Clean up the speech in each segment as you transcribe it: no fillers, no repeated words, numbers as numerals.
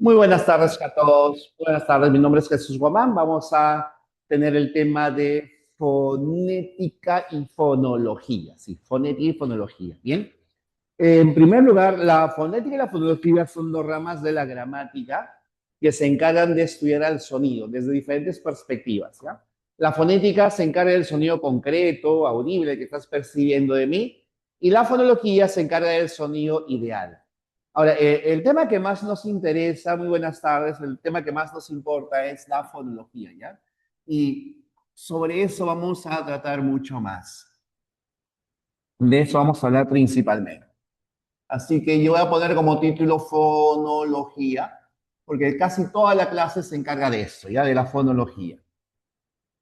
Muy buenas tardes a todos. Buenas tardes, mi nombre es Jesús Guamán. Vamos a tener el tema de fonética y fonología. Sí, fonética y fonología. Bien. En primer lugar, la fonética y la fonología son dos ramas de la gramática que se encargan de estudiar al sonido desde diferentes perspectivas. ¿Ya? La fonética se encarga del sonido concreto, audible que estás percibiendo de mí, y la fonología se encarga del sonido ideal. Ahora, el tema que más nos interesa, muy buenas tardes, el tema que más nos importa es la fonología, ¿ya? Y sobre eso vamos a tratar mucho más. De eso vamos a hablar principalmente. Así que yo voy a poner como título fonología, porque casi toda la clase se encarga de eso, ¿ya? De la fonología.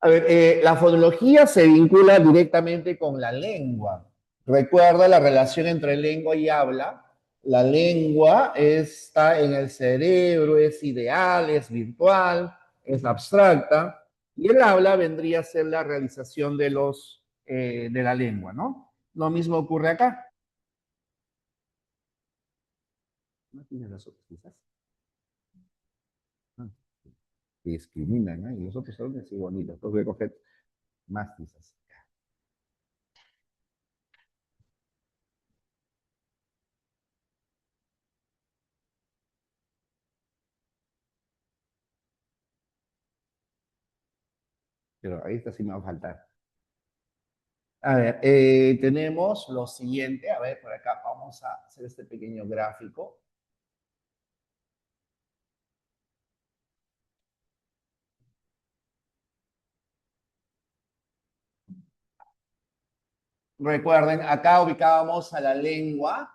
A ver, la fonología se vincula directamente con la lengua. Recuerda la relación entre lengua y habla. La lengua está en el cerebro, es ideal, es virtual, es abstracta, y el habla vendría a ser la realización de la lengua, ¿no? Lo mismo ocurre acá. ¿No tienes las otras quizás? Ah, que discriminan, ¿eh? Y los otros son así bonitos. Entonces voy a coger más quizás. Pero ahí está sí me va a faltar. A ver, tenemos lo siguiente. A ver, por acá vamos a hacer este pequeño gráfico. Recuerden, acá ubicábamos a la lengua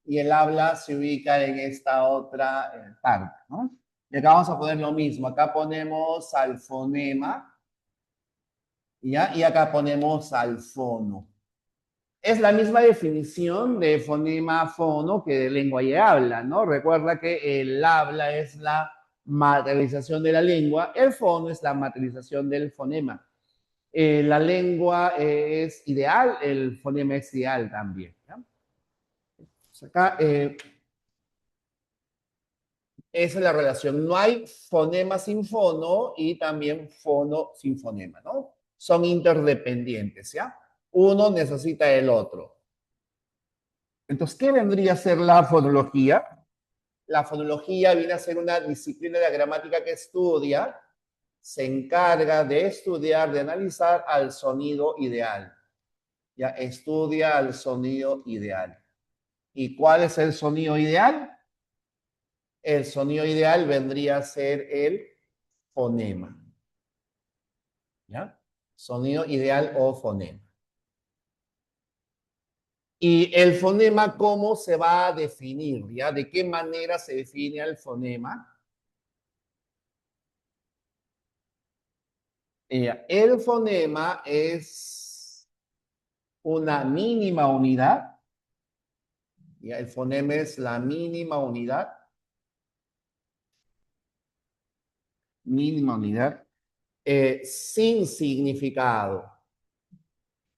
y el habla se ubica en esta otra parte, ¿no? Y acá vamos a poner lo mismo. Acá ponemos al fonema, ¿ya? Y acá ponemos al fono. Es la misma definición de fonema fono que de lengua y habla, ¿no? Recuerda que el habla es la materialización de la lengua, el fono es la materialización del fonema. La lengua es ideal, el fonema es ideal también. ¿Ya? Pues acá esa es la relación. No hay fonema sin fono y también fono sin fonema, ¿no? Son interdependientes, ¿ya? Uno necesita el otro. Entonces, ¿qué vendría a ser la fonología? La fonología viene a ser una disciplina de la gramática que estudia, se encarga de estudiar, de analizar al sonido ideal. Ya estudia al sonido ideal. ¿Y cuál es el sonido ideal? El sonido ideal vendría a ser el fonema. ¿Ya? Sonido ideal o fonema. Y el fonema, ¿cómo se va a definir? ¿Ya? ¿De qué manera se define el fonema? El fonema es una mínima unidad. ¿Ya? El fonema es la mínima unidad, sin significado.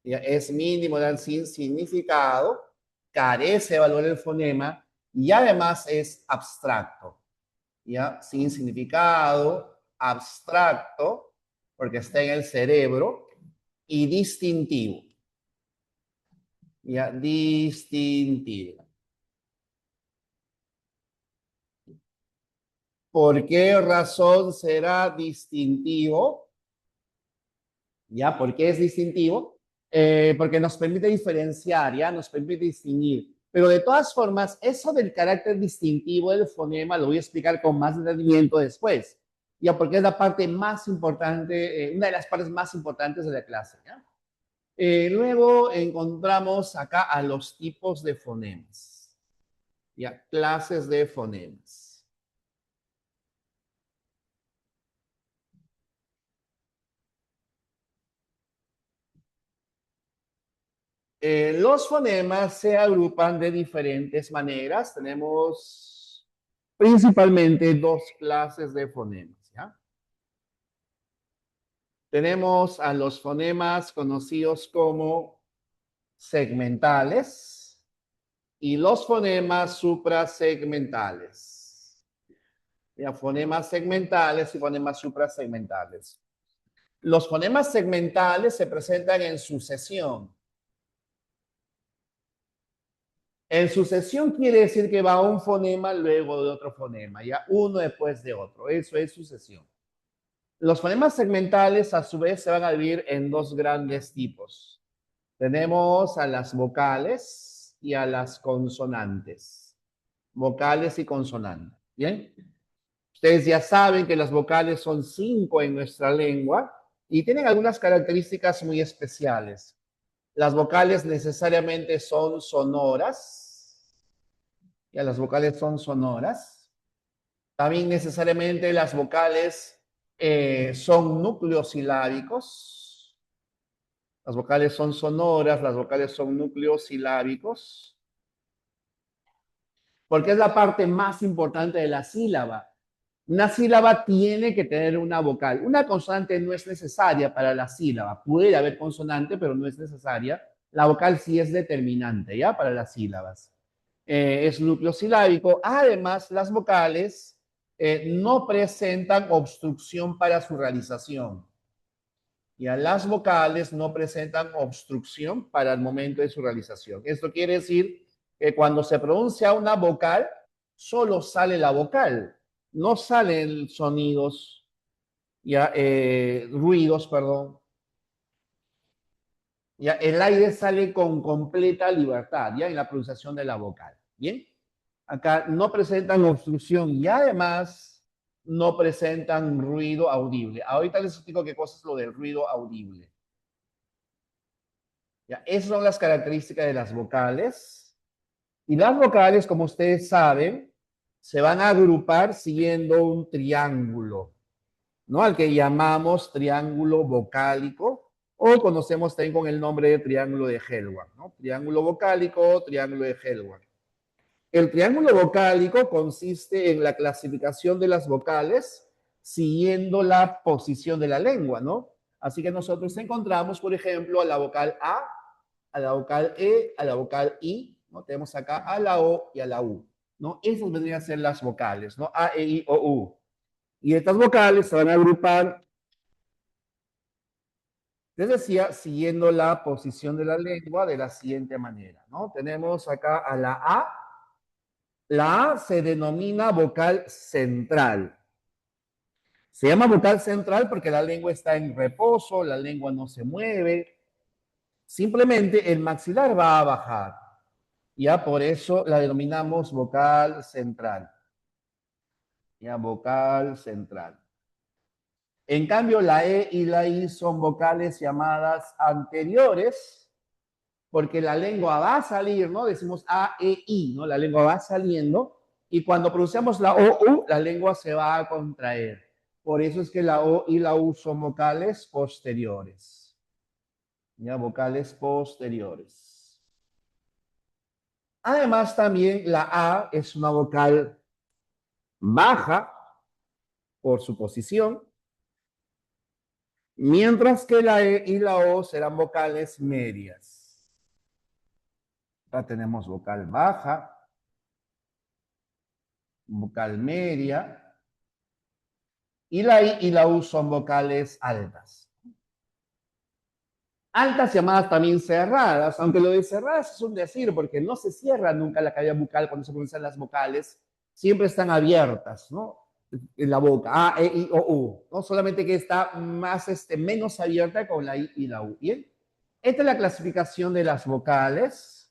¿Ya? Es mínimo, sin significado, carece de valor el fonema y además es abstracto. ¿Ya? Sin significado, abstracto, porque está en el cerebro, y distintivo. ¿Ya? Distintivo. ¿Por qué razón será distintivo? ¿Ya? ¿Por qué es distintivo? Porque nos permite diferenciar, ¿ya? Nos permite distinguir. Pero de todas formas, eso del carácter distintivo del fonema lo voy a explicar con más detenimiento después, ¿ya? Porque es la parte más importante, una de las partes más importantes de la clase, ¿ya? Luego encontramos acá a los tipos de fonemas, ¿ya? Clases de fonemas. Los fonemas se agrupan de diferentes maneras. Tenemos principalmente dos clases de fonemas, ¿ya? Tenemos a los fonemas conocidos como segmentales, y los fonemas suprasegmentales. Ya, fonemas segmentales y fonemas suprasegmentales. Los fonemas segmentales se presentan en sucesión. En sucesión quiere decir que va un fonema luego de otro fonema, ya uno después de otro. Eso es sucesión. Los fonemas segmentales, a su vez, se van a dividir en dos grandes tipos. Tenemos a las vocales y a las consonantes. Vocales y consonantes. ¿Bien? Ustedes ya saben que las vocales son 5 en nuestra lengua y tienen algunas características muy especiales. Las vocales necesariamente son sonoras. Ya las vocales son sonoras. También necesariamente las vocales son núcleos silábicos. Las vocales son sonoras, las vocales son núcleos silábicos. Porque es la parte más importante de la sílaba. Una sílaba tiene que tener una vocal. Una consonante no es necesaria para la sílaba. Puede haber consonante, pero no es necesaria. La vocal sí es determinante, ¿ya? Para las sílabas. Es núcleo silábico. Además, las vocales no presentan obstrucción para su realización. Ya las vocales no presentan obstrucción para el momento de su realización. Esto quiere decir que cuando se pronuncia una vocal, solo sale la vocal, no salen sonidos, ya, ruidos, perdón. Ya, el aire sale con completa libertad, ya, en la pronunciación de la vocal. Bien, acá no presentan obstrucción y además no presentan ruido audible. Ahorita les explico qué cosa es lo del ruido audible. Ya, esas son las características de las vocales. Y las vocales, como ustedes saben, se van a agrupar siguiendo un triángulo, ¿no? Al que llamamos triángulo vocálico, o conocemos también con el nombre de triángulo de Hellwarth, ¿no? Triángulo vocálico, triángulo de Hellwarth. El triángulo vocálico consiste en la clasificación de las vocales siguiendo la posición de la lengua, ¿no? Así que nosotros encontramos, por ejemplo, a la vocal a la vocal E, a la vocal I, ¿no? Tenemos acá a la O y a la U, ¿no? Esas vendrían a ser las vocales, ¿no? A, E, I, O, U. Y estas vocales se van a agrupar, les decía, siguiendo la posición de la lengua de la siguiente manera, ¿no? Tenemos acá a la A. La A se denomina vocal central. Se llama vocal central porque la lengua está en reposo, la lengua no se mueve. Simplemente el maxilar va a bajar. Ya por eso la denominamos vocal central. Ya, vocal central. En cambio, la E y la I son vocales llamadas anteriores, porque la lengua va a salir, ¿no? Decimos A, E, I, ¿no? La lengua va saliendo, y cuando pronunciamos la O, U, la lengua se va a contraer. Por eso es que la O y la U son vocales posteriores. Ya, vocales posteriores. Además, también la A es una vocal baja por su posición, mientras que la E y la O serán vocales medias. Acá tenemos vocal baja, vocal media, y la I y la U son vocales altas. Altas llamadas también cerradas, aunque lo de cerradas es un decir, porque no se cierra nunca la cavidad bucal cuando se pronuncian las vocales, siempre están abiertas, ¿no? En la boca, A, E, I, O, U, ¿no? Solamente que está más, menos abierta con la I y la U. Bien, esta es la clasificación de las vocales.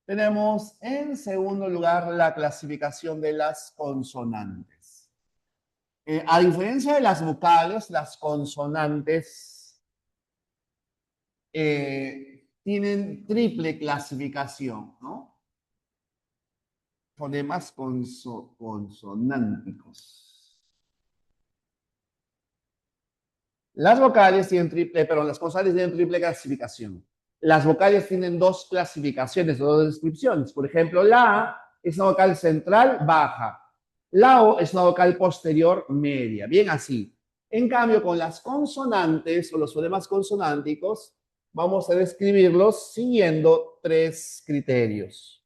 Tenemos en segundo lugar la clasificación de las consonantes. A diferencia de las vocales, las consonantes tienen triple clasificación, ¿no? Fonemas consonánticos. Las vocales tienen triple, perdón, las consonantes tienen triple clasificación. Las vocales tienen dos clasificaciones, dos descripciones. Por ejemplo, la A es una vocal central baja. La O es una vocal posterior media. Bien así. En cambio, con las consonantes o los fonemas consonánticos, vamos a describirlos siguiendo tres criterios.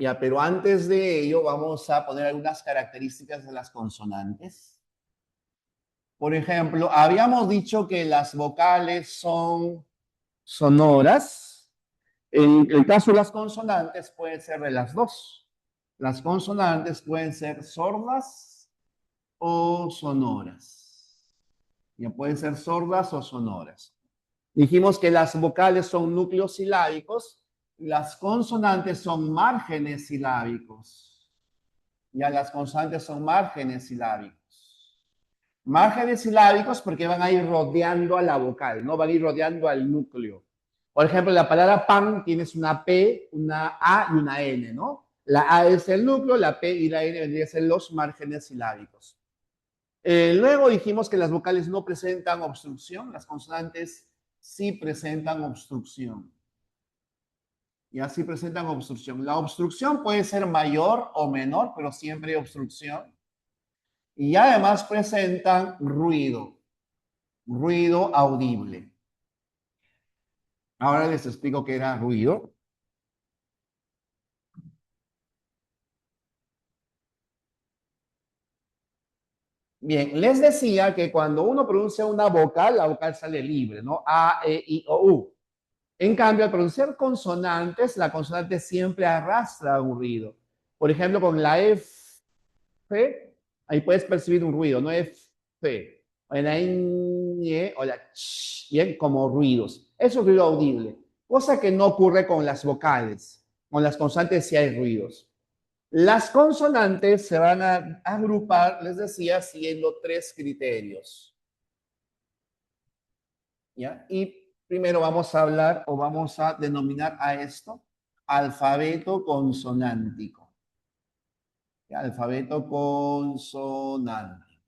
Ya, pero antes de ello vamos a poner algunas características de las consonantes. Por ejemplo, habíamos dicho que las vocales son sonoras. En el caso de las consonantes pueden ser de las dos. Las consonantes pueden ser sordas o sonoras. Ya pueden ser sordas o sonoras. Dijimos que las vocales son núcleos silábicos, las consonantes son márgenes silábicos. Ya las consonantes son márgenes silábicos. Márgenes silábicos porque van a ir rodeando a la vocal, ¿no? Van a ir rodeando al núcleo. Por ejemplo, la palabra pan tienes una P, una A y una N, ¿no? La A es el núcleo, la P y la N vendrían a ser los márgenes silábicos. Luego dijimos que las vocales no presentan obstrucción, las consonantes sí presentan obstrucción. Y así presentan obstrucción. La obstrucción puede ser mayor o menor, pero siempre hay obstrucción. Y además presentan ruido, ruido audible. Ahora les explico qué era ruido. Bien, les decía que cuando uno pronuncia una vocal, la vocal sale libre, ¿no? A, E, I, O, U. En cambio, al pronunciar consonantes, la consonante siempre arrastra un ruido. Por ejemplo, con la F, ahí puedes percibir un ruido, no F, o la ñ o la ch, bien, como ruidos. Es un ruido audible, cosa que no ocurre con las vocales. Con las consonantes sí hay ruidos. Las consonantes se van a agrupar, les decía, siguiendo tres criterios. ¿Ya? Y primero vamos a hablar o vamos a denominar a esto alfabeto consonántico. ¿Ya? Alfabeto consonántico.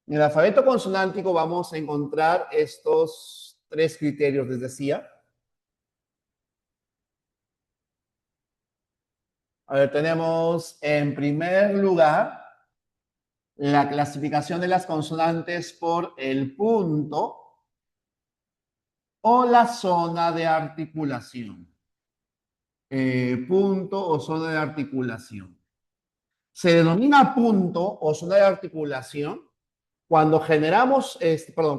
En el alfabeto consonántico vamos a encontrar estos tres criterios, les decía. A ver, tenemos en primer lugar la clasificación de las consonantes por el punto o la zona de articulación. Punto o zona de articulación. Se denomina punto o zona de articulación cuando generamos,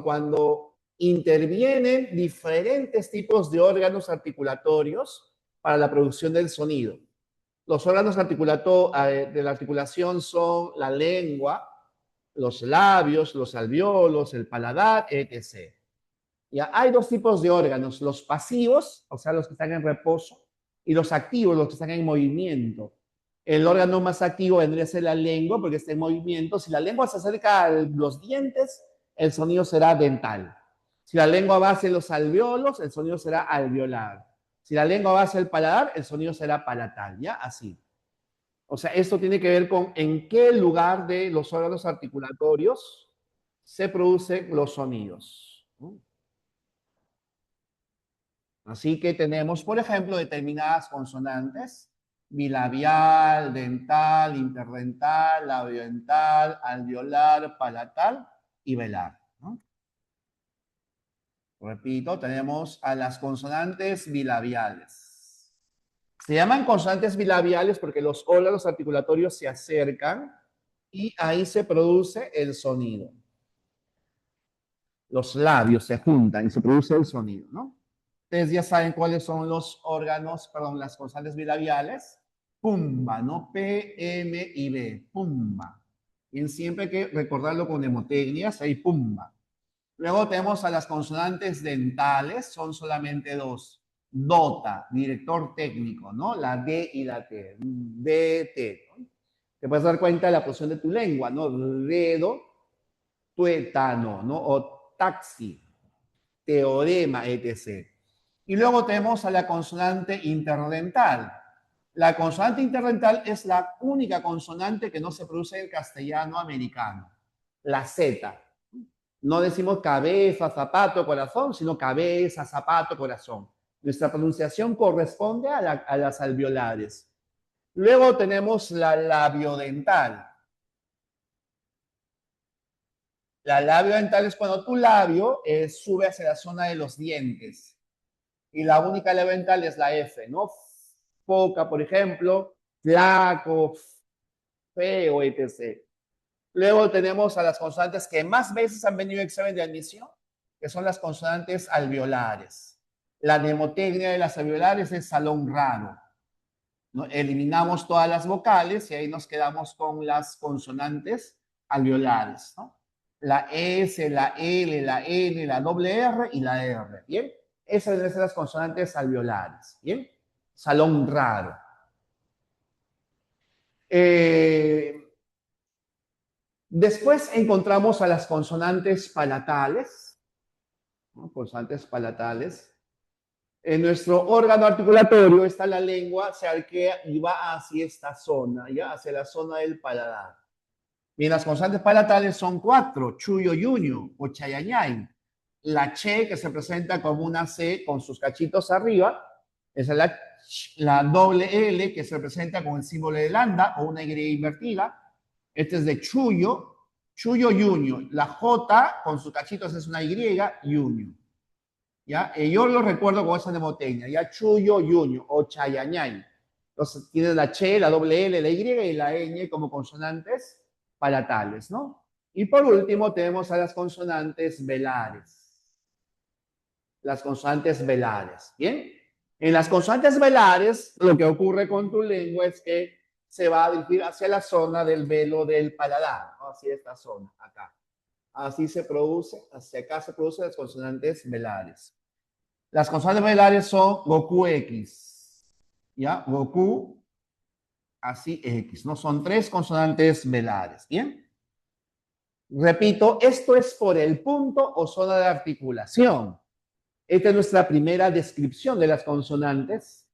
cuando intervienen diferentes tipos de órganos articulatorios para la producción del sonido. Los órganos de la articulación son la lengua, los labios, los alvéolos, el paladar, etc. Ya hay dos tipos de órganos, los pasivos, o sea, los que están en reposo, y los activos, los que están en movimiento. El órgano más activo vendría a ser la lengua porque está en movimiento. Si la lengua se acerca a los dientes, el sonido será dental. Si la lengua va hacia los alvéolos, el sonido será alveolar. Si la lengua va hacia el paladar, el sonido será palatal, ¿ya? Así. O sea, esto tiene que ver con en qué lugar de los órganos articulatorios se producen los sonidos. Así que tenemos, por ejemplo, determinadas consonantes, bilabial, dental, interdental, labiodental, alveolar, palatal y velar, ¿no? Repito, tenemos a las consonantes bilabiales. Se llaman consonantes bilabiales porque los órganos articulatorios se acercan y ahí se produce el sonido. Los labios se juntan y se produce el sonido, ¿no? Ustedes ya saben cuáles son los órganos, perdón, las consonantes bilabiales. Pumba, ¿no? P, M y B. Pumba. Y siempre hay que recordarlo con nemotecnias, ahí pumba. Luego tenemos a las consonantes dentales, son solamente dos. Dota, director técnico, ¿no? La D y la T. D, T, ¿no? Te puedes dar cuenta de la posición de tu lengua, ¿no? Dedo, tuétano, ¿no? O taxi, teorema, etc. Y luego tenemos a la consonante interdental. La consonante interdental es la única consonante que no se produce en el castellano americano, la Z. No decimos cabeza, zapato, corazón, sino cabeza, zapato, corazón. Nuestra pronunciación corresponde a las alveolares. Luego tenemos la labiodental. La labiodental es cuando tu labio sube hacia la zona de los dientes. y la única elemental es la F, ¿no? Foca, por ejemplo, flaco, feo, etc. Luego tenemos a las consonantes que más veces han venido en examen de admisión, que son las consonantes alveolares. La mnemotecnia de las alveolares es salón raro, ¿no? Eliminamos todas las vocales y ahí nos quedamos con las consonantes alveolares, ¿no? La S, la L, la N, la doble R y la R, ¿bien? Esas deben ser las consonantes alveolares, ¿bien? Salón raro. Después encontramos a las consonantes palatales, ¿no? Consonantes palatales. En nuestro órgano articulatorio está la lengua, se arquea y va hacia esta zona, ¿ya? Hacia la zona del paladar. Bien, las consonantes palatales son 4, chuyo, yuño o chayañay. La che, que se presenta como una C con sus cachitos arriba, esa es la doble L, que se presenta con el símbolo de lambda o una Y invertida. Este es de chuyo, chuyo, yuño. La J con sus cachitos es una Y, yuño. ¿Ya? Yo lo recuerdo con esa mnemotecnia, ya chuyo, yuño o chayañay. Entonces tienes la che, la doble L, la Y y la ñ como consonantes palatales, ¿no? Y por último tenemos a las consonantes velares. Las consonantes velares, ¿bien? En las consonantes velares, lo que ocurre con tu lengua es que se va a dirigir hacia la zona del velo del paladar, ¿no? Hacia esta zona, acá. Así se produce, hacia acá se producen las consonantes velares. Las consonantes velares son Goku X, ¿ya? Goku, así X, ¿no? Son 3 consonantes velares, ¿bien? Repito, esto es por el punto o zona de articulación. Esta es nuestra primera descripción de las consonantes.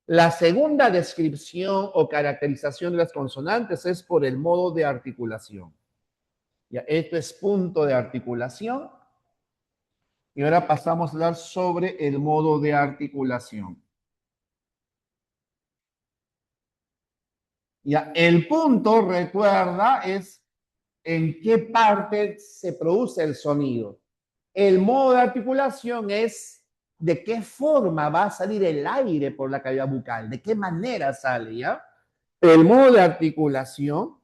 La segunda descripción o caracterización de las consonantes es por el modo de articulación. Ya, esto es punto de articulación. Y ahora pasamos a hablar sobre el modo de articulación. Ya, el punto, recuerda, es en qué parte se produce el sonido. El modo de articulación es de qué forma va a salir el aire por la cavidad bucal, de qué manera sale, ¿ya? El modo de articulación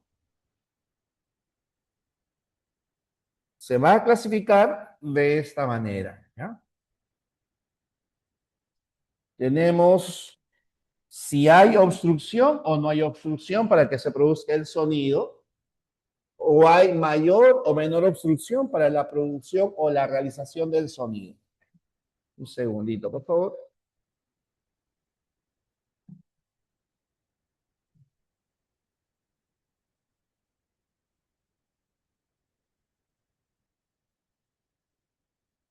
se va a clasificar de esta manera, ¿ya? Tenemos si hay obstrucción o no hay obstrucción para que se produzca el sonido, o hay mayor o menor obstrucción para la producción o la realización del sonido. Un segundito, por favor.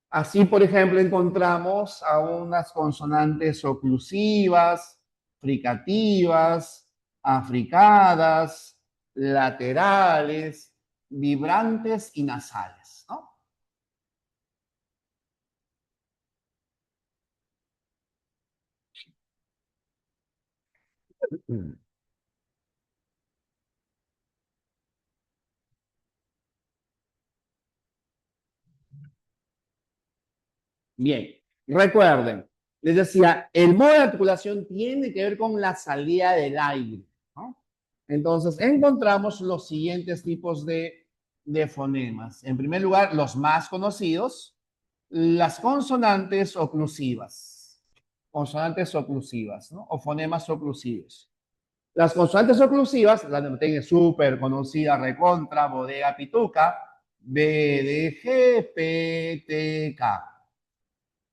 Así, por ejemplo, encontramos a unas consonantes oclusivas, fricativas, africadas, laterales, vibrantes y nasales, ¿no? Bien, recuerden, les decía, el modo de articulación tiene que ver con la salida del aire, ¿no? Entonces, encontramos los siguientes tipos de fonemas. En primer lugar, los más conocidos, las consonantes oclusivas, ¿no? O fonemas oclusivos. Las consonantes oclusivas, la mnemotecnia súper conocida, recontra, bodega, pituca, B, D, G, P, T, K.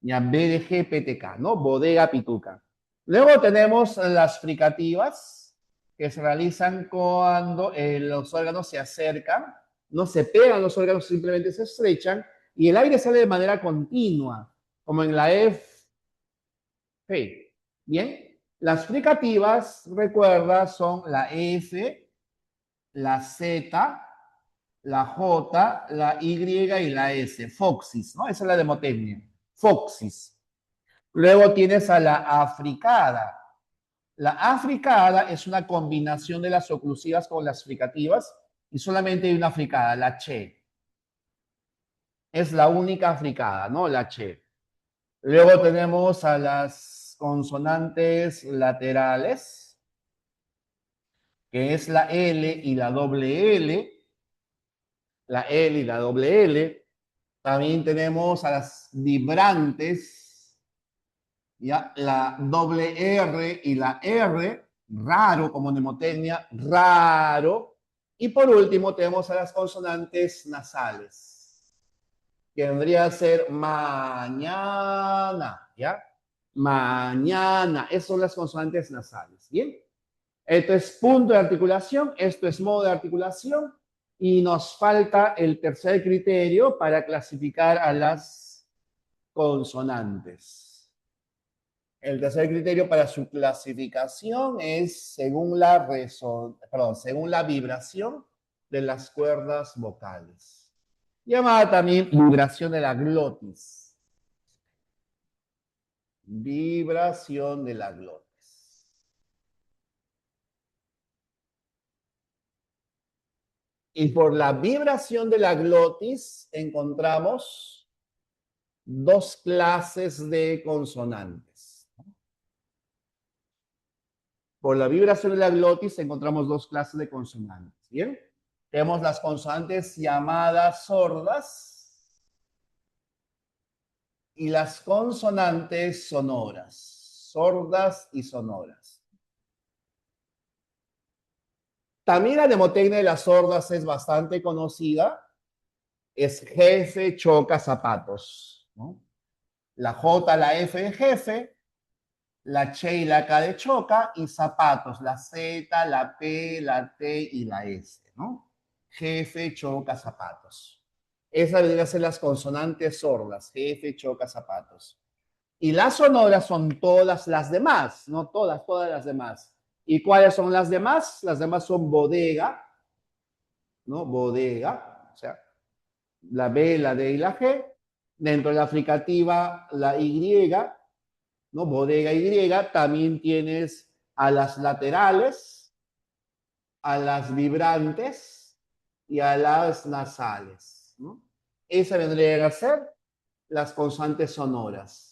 Ya, BDG, PTK, ¿no? Bodega, pituca. Luego tenemos las fricativas, que se realizan cuando los órganos se acercan, no se pegan los órganos, simplemente se estrechan, y el aire sale de manera continua, como en la F. Bien, las fricativas, recuerda, son la F, la Z, la J, la Y y la S, foxis, ¿no? Esa es la demotecnia, foxis. Luego tienes a la africada. La africada es una combinación de las oclusivas con las fricativas y solamente hay una africada, la che. Es la única africada, ¿no? La che. Luego tenemos a las consonantes laterales, que es la L y la doble L. La L y la doble L. También tenemos a las vibrantes, ¿ya? La doble R y la R, raro como mnemotecnia, raro. Y por último tenemos a las consonantes nasales, que vendría a ser mañana, ¿ya? Mañana, esas son las consonantes nasales, ¿bien? Esto es punto de articulación, esto es modo de articulación, y nos falta el tercer criterio para clasificar a las consonantes. El tercer criterio para su clasificación es según la vibración de las cuerdas vocales, llamada también vibración de la glotis. Vibración de la glotis. Y por la vibración de la glotis encontramos dos clases de consonantes. Por la vibración de la glotis encontramos dos clases de consonantes. ¿Bien? Tenemos las consonantes llamadas sordas y las consonantes sonoras. Sordas y sonoras. También la mnemotecnia de las sordas es bastante conocida. Es jefe, choca, zapatos, ¿no? La J, la F de jefe, la Ch y la K de choca, y zapatos, la Z, la P, la T y la S, ¿no? Jefe, choca, zapatos. Esas deberían ser las consonantes sordas, jefe, choca, zapatos. Y las sonoras son todas las demás, no todas, todas las demás. ¿Y cuáles son las demás? Las demás son bodega, ¿no? Bodega, o sea, la B, la D y la G. Dentro de la fricativa, la Y, ¿no? Bodega Y. También tienes a las laterales, a las vibrantes y a las nasales, ¿no? Esa vendrían a ser las consonantes sonoras.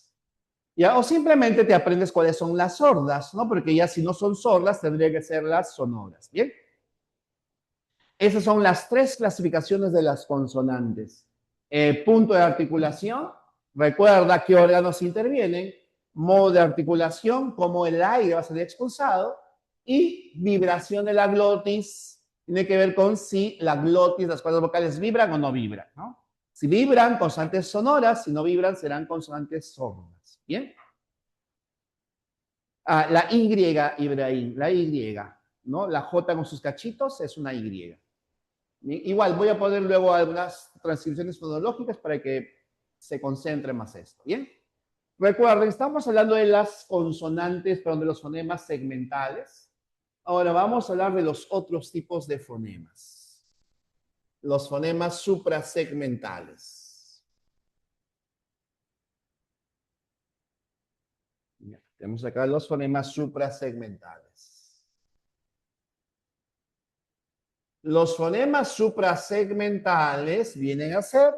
¿Ya? O simplemente te aprendes cuáles son las sordas, ¿no? Porque ya si no son sordas, tendría que ser las sonoras, ¿bien? Esas son las tres clasificaciones de las consonantes. Punto de articulación, recuerda qué órganos intervienen, modo de articulación, cómo el aire va a ser expulsado, y vibración de la glotis, tiene que ver con si la glotis, las cuerdas vocales vibran o no vibran, ¿no? Si vibran, consonantes sonoras, si no vibran, serán consonantes sordas. ¿Bien? La Y, Ibrahim, la Y, ¿no? La J con sus cachitos es una Y. Igual voy a poner luego algunas transcripciones fonológicas para que se concentre más esto. ¿Bien? Recuerden, estamos hablando de las consonantes, perdón, de los fonemas segmentales. Ahora vamos a hablar de los otros tipos de fonemas. Los fonemas suprasegmentales. Ya, tenemos acá los fonemas suprasegmentales. Los fonemas suprasegmentales vienen a ser,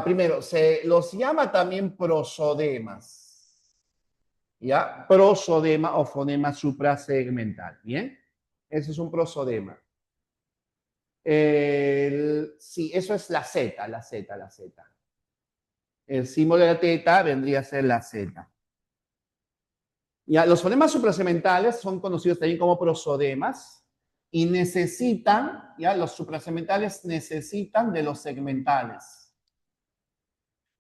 primero, se los llama también prosodemas, ¿ya? Prosodema o fonema suprasegmental, ¿bien? Ese es un prosodema. Sí, eso es la Z, la Z, la Z. El símbolo de la teta vendría a ser la Z. Ya, los fonemas suprasegmentales son conocidos también como prosodemas y necesitan, ya, los suprasegmentales necesitan de los segmentales.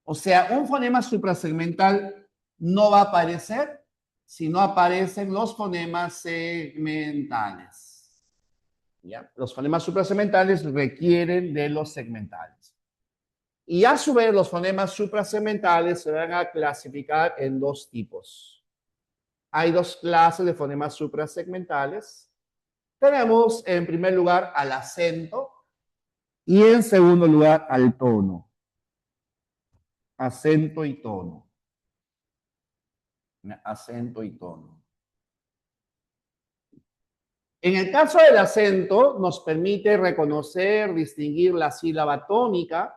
O sea, un fonema suprasegmental no va a aparecer si no aparecen los fonemas segmentales. ¿Ya? Los fonemas suprasegmentales requieren de los segmentales. Y a su vez, los fonemas suprasegmentales se van a clasificar en dos tipos. Hay dos clases de fonemas suprasegmentales. Tenemos en primer lugar al acento y en segundo lugar al tono. Acento y tono. Acento y tono. En el caso del acento, nos permite reconocer, distinguir la sílaba tónica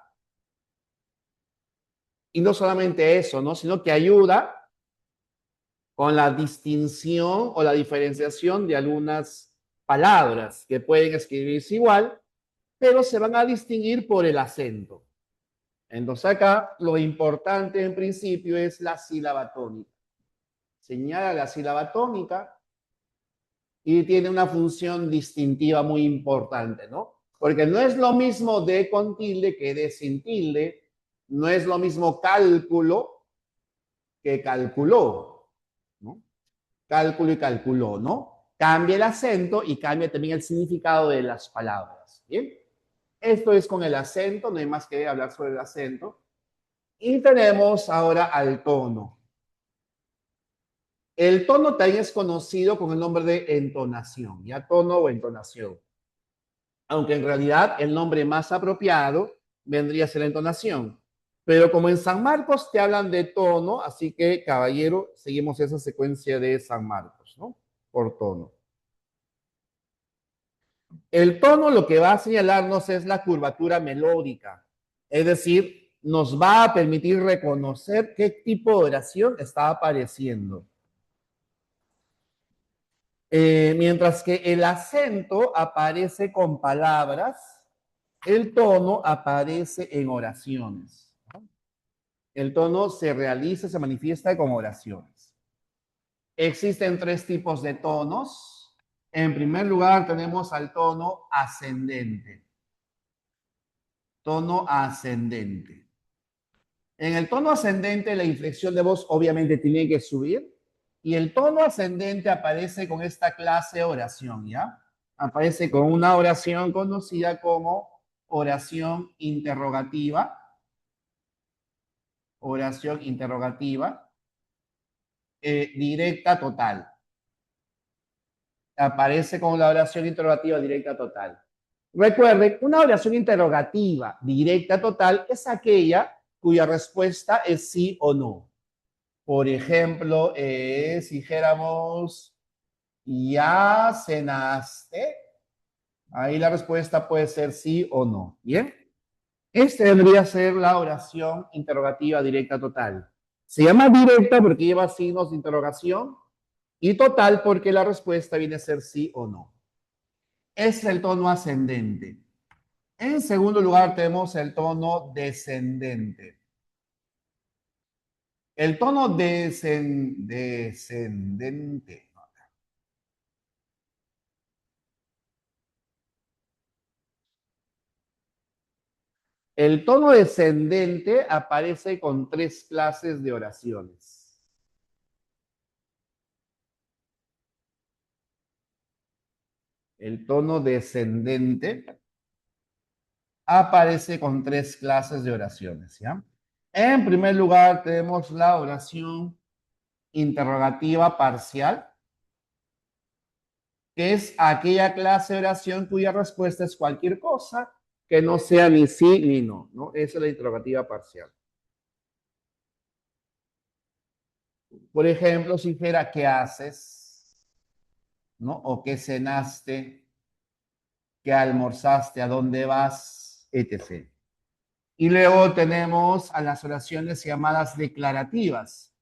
Y no solamente eso, ¿no? Sino que ayuda con la distinción o la diferenciación de algunas palabras que pueden escribirse igual, pero se van a distinguir por el acento. Entonces acá lo importante en principio es la sílaba tónica. Señala la sílaba tónica y tiene una función distintiva muy importante, ¿no? Porque no es lo mismo de con tilde que de sin tilde, no es lo mismo cálculo que calculó, ¿no? Cálculo y calculó, ¿no? Cambia el acento y cambia también el significado de las palabras, ¿bien? Esto es con el acento, no hay más que hablar sobre el acento. Y tenemos ahora al tono. El tono también es conocido con el nombre de entonación, ya tono o entonación. Aunque en realidad el nombre más apropiado vendría a ser la entonación. Pero como en San Marcos te hablan de tono, así que, caballero, seguimos esa secuencia de San Marcos, ¿no? Por tono. El tono lo que va a señalarnos es la curvatura melódica, es decir, nos va a permitir reconocer qué tipo de oración está apareciendo. Mientras que el acento aparece con palabras, el tono aparece en oraciones. El tono se realiza, se manifiesta con oraciones. Existen tres tipos de tonos. En primer lugar, tenemos al tono ascendente. Tono ascendente. En el tono ascendente, la inflexión de voz obviamente tiene que subir. Y el tono ascendente aparece con esta clase de oración, ¿ya? Aparece con una oración conocida como oración interrogativa. Oración interrogativa. Directa total. Aparece con la oración interrogativa directa total. Recuerden, una oración interrogativa directa total es aquella cuya respuesta es sí o no. Por ejemplo, si dijéramos, ¿ya cenaste? Ahí la respuesta puede ser sí o no. ¿Bien? Esta debería ser la oración interrogativa directa total. Se llama directa porque lleva signos de interrogación y total porque la respuesta viene a ser sí o no. Es el tono ascendente. En segundo lugar tenemos el tono descendente. El tono descendente. El tono descendente aparece con tres clases de oraciones. El tono descendente aparece con tres clases de oraciones, ¿ya? En primer lugar, tenemos la oración interrogativa parcial, que es aquella clase de oración cuya respuesta es cualquier cosa que no sea ni sí ni no, ¿no? Esa es la interrogativa parcial. Por ejemplo, si dijera, ¿qué haces? ¿No? O ¿qué cenaste? ¿Qué almorzaste? ¿A dónde vas? Etc. Y luego tenemos a las oraciones llamadas declarativas.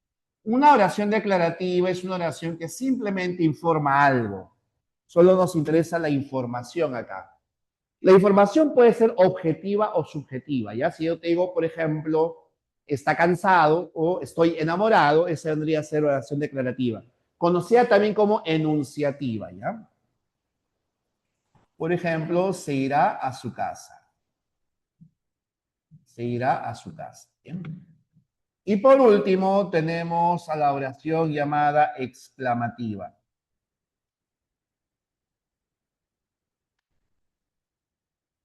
Una oración declarativa es una oración que simplemente informa algo. Solo nos interesa la información acá. La información puede ser objetiva o subjetiva, ¿ya? Si yo te digo, por ejemplo, está cansado o estoy enamorado, esa vendría a ser oración declarativa. Conocida también como enunciativa, ¿ya? Por ejemplo, se irá a su casa. Se irá a su casa. ¿Bien? Y por último, tenemos a la oración llamada exclamativa.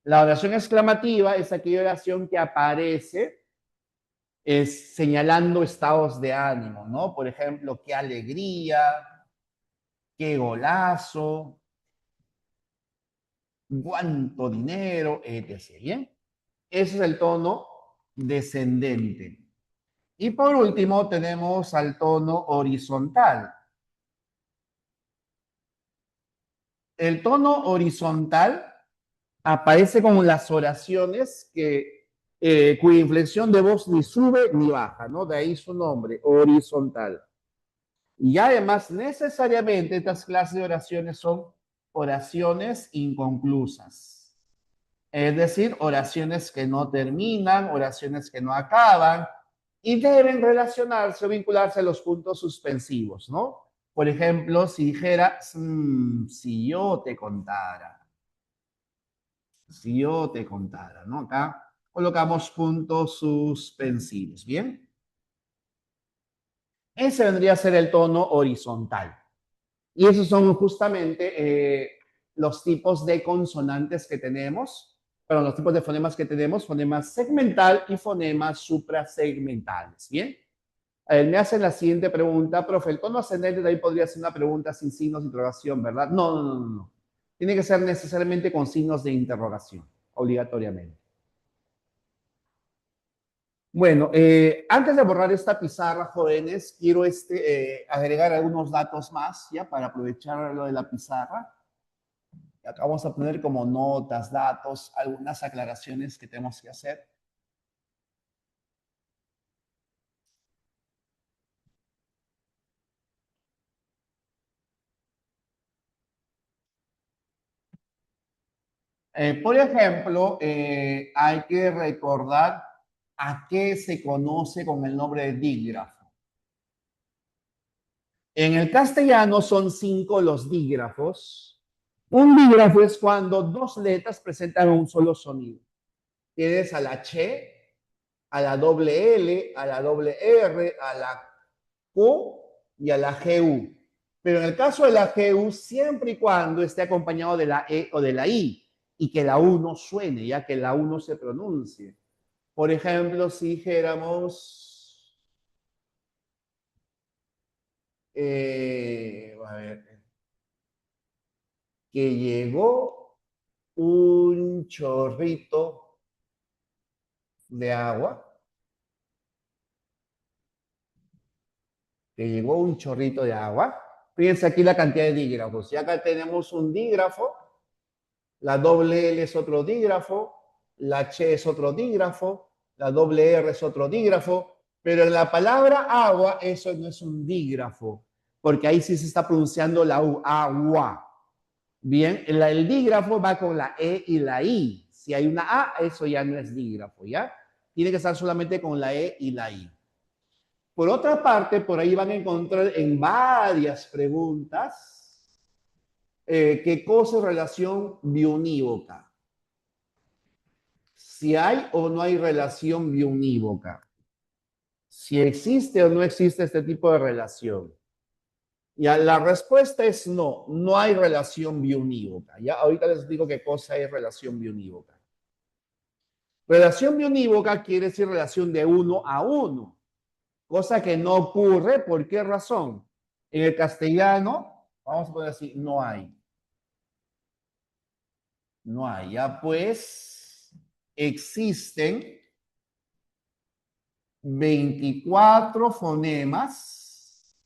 La oración exclamativa es aquella oración que aparece señalando estados de ánimo, ¿no? Por ejemplo, qué alegría, qué golazo, cuánto dinero, etc. ¿Bien? Ese es el tono descendente. Y por último tenemos al tono horizontal. El tono horizontal aparece como las oraciones que cuya inflexión de voz ni sube ni baja, ¿no? De ahí su nombre, horizontal. Y además, necesariamente, estas clases de oraciones son oraciones inconclusas. Es decir, oraciones que no terminan, oraciones que no acaban, y deben relacionarse o vincularse a los puntos suspensivos, ¿no? Por ejemplo, si dijera, si yo te contara, si yo te contara, ¿no? Acá colocamos puntos suspensivos, ¿bien? Ese vendría a ser el tono horizontal. Y esos son justamente los tipos de consonantes que tenemos, perdón, los tipos de fonemas que tenemos, fonema segmental y fonemas suprasegmentales, ¿bien? Me hacen la siguiente pregunta, profe, el tono ascendente de ahí podría ser una pregunta sin signos de interrogación, ¿verdad? No, no, no, no, no. Tiene que ser necesariamente con signos de interrogación, obligatoriamente. Bueno, antes de borrar esta pizarra, jóvenes, quiero agregar algunos datos más, ¿ya? Para aprovechar lo de la pizarra. Acá vamos a poner como notas, datos, algunas aclaraciones que tenemos que hacer. Por ejemplo, hay que recordar a qué se conoce con el nombre de dígrafo. En el castellano son 5 los dígrafos. Un dígrafo es cuando dos letras presentan un solo sonido. Tienes a la Ch, a la doble L, a la doble R, a la Q y a la GU. Pero en el caso de la GU, siempre y cuando esté acompañado de la E o de la I y que la U no suene, ya que la U no se pronuncie. Por ejemplo, si dijéramos, a ver, que llegó un chorrito de agua, que llegó un chorrito de agua. Fíjense aquí la cantidad de dígrafos. Y acá tenemos un dígrafo, la doble L es otro dígrafo, la H es otro dígrafo, la doble R es otro dígrafo, pero en la palabra agua eso no es un dígrafo, porque ahí sí se está pronunciando la U, agua. Bien, el dígrafo va con la E y la I. Si hay una A, eso ya no es dígrafo, ¿ya? Tiene que estar solamente con la E y la I. Por otra parte, por ahí van a encontrar en varias preguntas qué cosa es relación biunívoca. Si hay o no hay relación biunívoca. Si existe o no existe este tipo de relación. Ya, la respuesta es no, no hay relación biunívoca. Ya, ahorita les digo qué cosa es relación biunívoca. Relación biunívoca quiere decir relación de uno a uno, cosa que no ocurre. ¿Por qué razón? En el castellano, vamos a poner así, no hay. No hay, ya pues existen 24 fonemas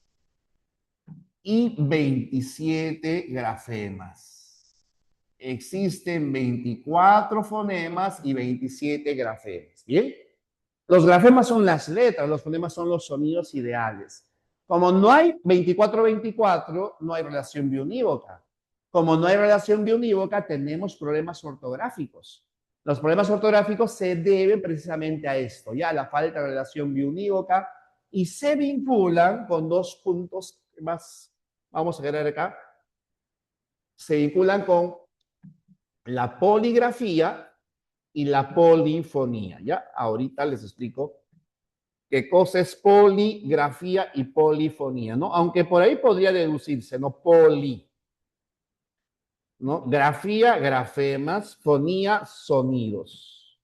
y 27 grafemas. Existen 24 fonemas y 27 grafemas. ¿Bien? Los grafemas son las letras, los fonemas son los sonidos ideales. Como no hay 24-24, no hay relación biunívoca. Como no hay relación biunívoca, tenemos problemas ortográficos. Los problemas ortográficos se deben precisamente a esto, ya a la falta de relación biunívoca, y se vinculan con dos puntos más, vamos a agregar acá, se vinculan con la poligrafía y la polifonía. Ya, ahorita les explico qué cosa es poligrafía y polifonía, ¿no? Aunque por ahí podría deducirse, ¿no? ¿No? Grafía, grafemas, fonía, sonidos.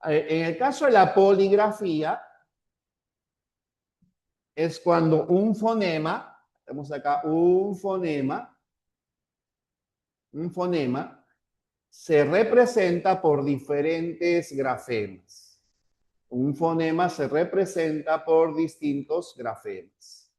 En el caso de la poligrafía, es cuando un fonema, tenemos acá un fonema se representa por diferentes grafemas. Un fonema se representa por distintos grafemas.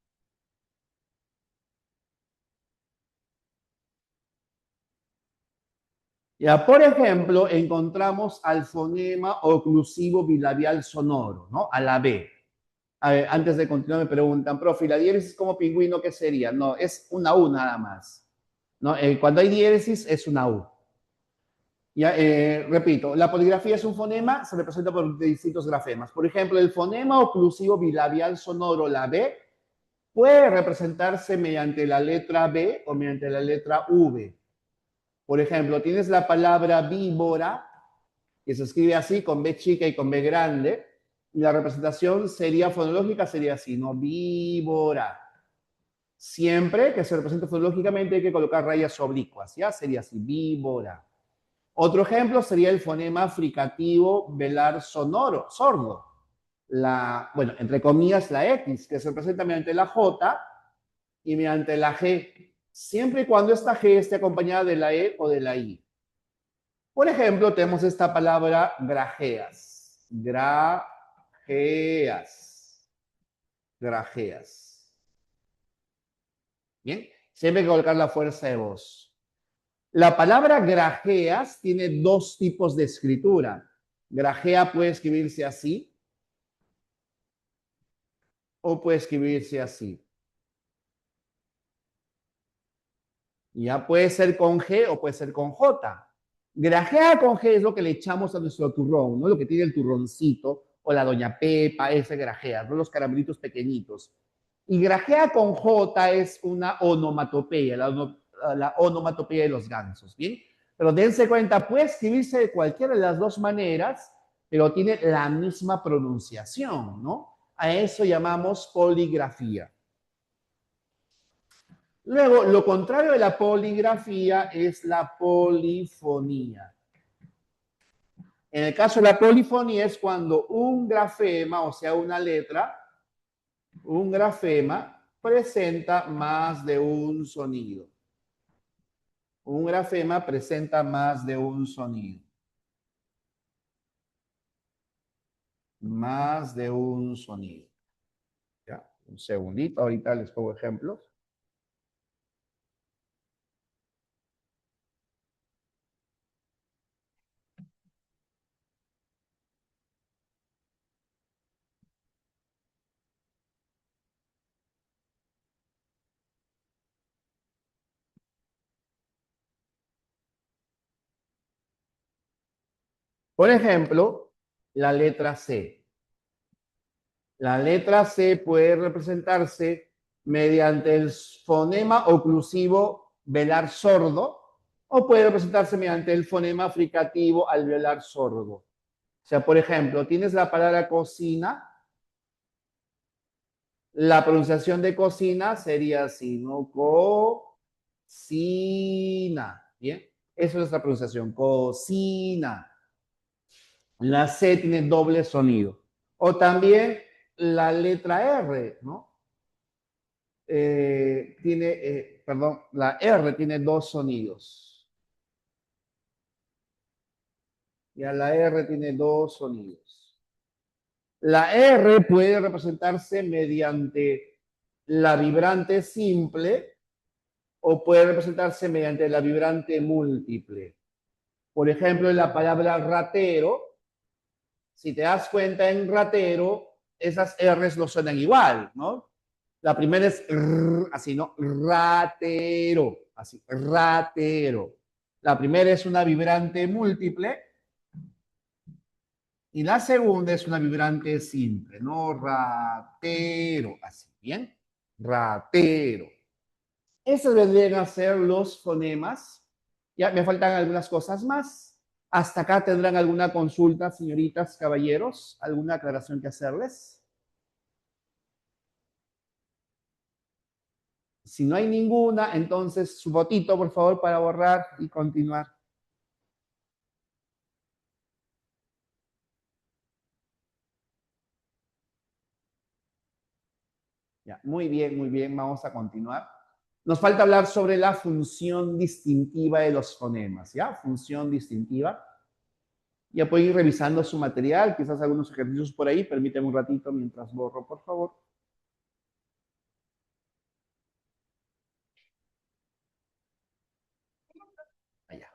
Ya, por ejemplo, encontramos al fonema oclusivo bilabial sonoro, ¿no? A la B. A ver, antes de continuar me preguntan, profe, ¿la diéresis como pingüino qué sería? No, es una U nada más. ¿No? Cuando hay diéresis es una U. Ya, repito, la poligrafía es un fonema, se representa por distintos grafemas. Por ejemplo, el fonema oclusivo bilabial sonoro, la B, puede representarse mediante la letra B o mediante la letra V. Por ejemplo, tienes la palabra víbora, que se escribe así, con B chica y con B grande, y la representación sería fonológica, sería así, ¿no? Víbora. Siempre que se represente fonológicamente hay que colocar rayas oblicuas, ¿ya? Sería así, víbora. Otro ejemplo sería el fonema fricativo velar sonoro, sordo. Bueno, entre comillas, la X, que se representa mediante la J y mediante la G, siempre y cuando esta G esté acompañada de la E o de la I. Por ejemplo, tenemos esta palabra grajeas. Grajeas. Grajeas. Bien, siempre hay que colocar la fuerza de voz. La palabra grajeas tiene dos tipos de escritura. Grajea puede escribirse así o puede escribirse así. Ya puede ser con G o puede ser con J. Grajea con G es lo que le echamos a nuestro turrón, ¿no? Lo que tiene el turroncito o la doña Pepa, ese grajea, ¿no? Los caramelitos pequeñitos. Y grajea con J es una onomatopeya, la onomatopeya de los gansos, ¿bien? Pero dense cuenta, puede escribirse de cualquiera de las dos maneras, pero tiene la misma pronunciación, ¿no? A eso llamamos poligrafía. Luego, lo contrario de la poligrafía es la polifonía. En el caso de la polifonía es cuando un grafema, o sea, una letra, un grafema presenta más de un sonido. Un grafema presenta más de un sonido. Más de un sonido. Ya, un segundito, ahorita les pongo ejemplos. Por ejemplo, la letra C. La letra C puede representarse mediante el fonema oclusivo velar sordo o puede representarse mediante el fonema fricativo alveolar sordo. O sea, por ejemplo, tienes la palabra cocina, la pronunciación de cocina sería así, ¿no? Cocina. ¿Bien? Eso es la pronunciación, cocina. La C tiene doble sonido. O también la letra R, ¿no? Perdón, la R tiene dos sonidos. Ya la R tiene dos sonidos. La R puede representarse mediante la vibrante simple o puede representarse mediante la vibrante múltiple. Por ejemplo, en la palabra ratero, si te das cuenta en ratero, esas R's no suenan igual, ¿no? La primera es así, ¿no? Ratero, así, ratero. La primera es una vibrante múltiple y la segunda es una vibrante simple, ¿no? Ratero, así, ¿bien? Ratero. Esos vendrían a ser los fonemas. Ya me faltan algunas cosas más. Hasta acá tendrán alguna consulta, señoritas, caballeros, alguna aclaración que hacerles. Si no hay ninguna, entonces su votito, por favor, para borrar y continuar. Ya, muy bien, vamos a continuar. Nos falta hablar sobre la función distintiva de los fonemas, ¿ya? Función distintiva. Ya pueden ir revisando su material, quizás algunos ejercicios por ahí. Permíteme un ratito mientras borro, por favor. Allá.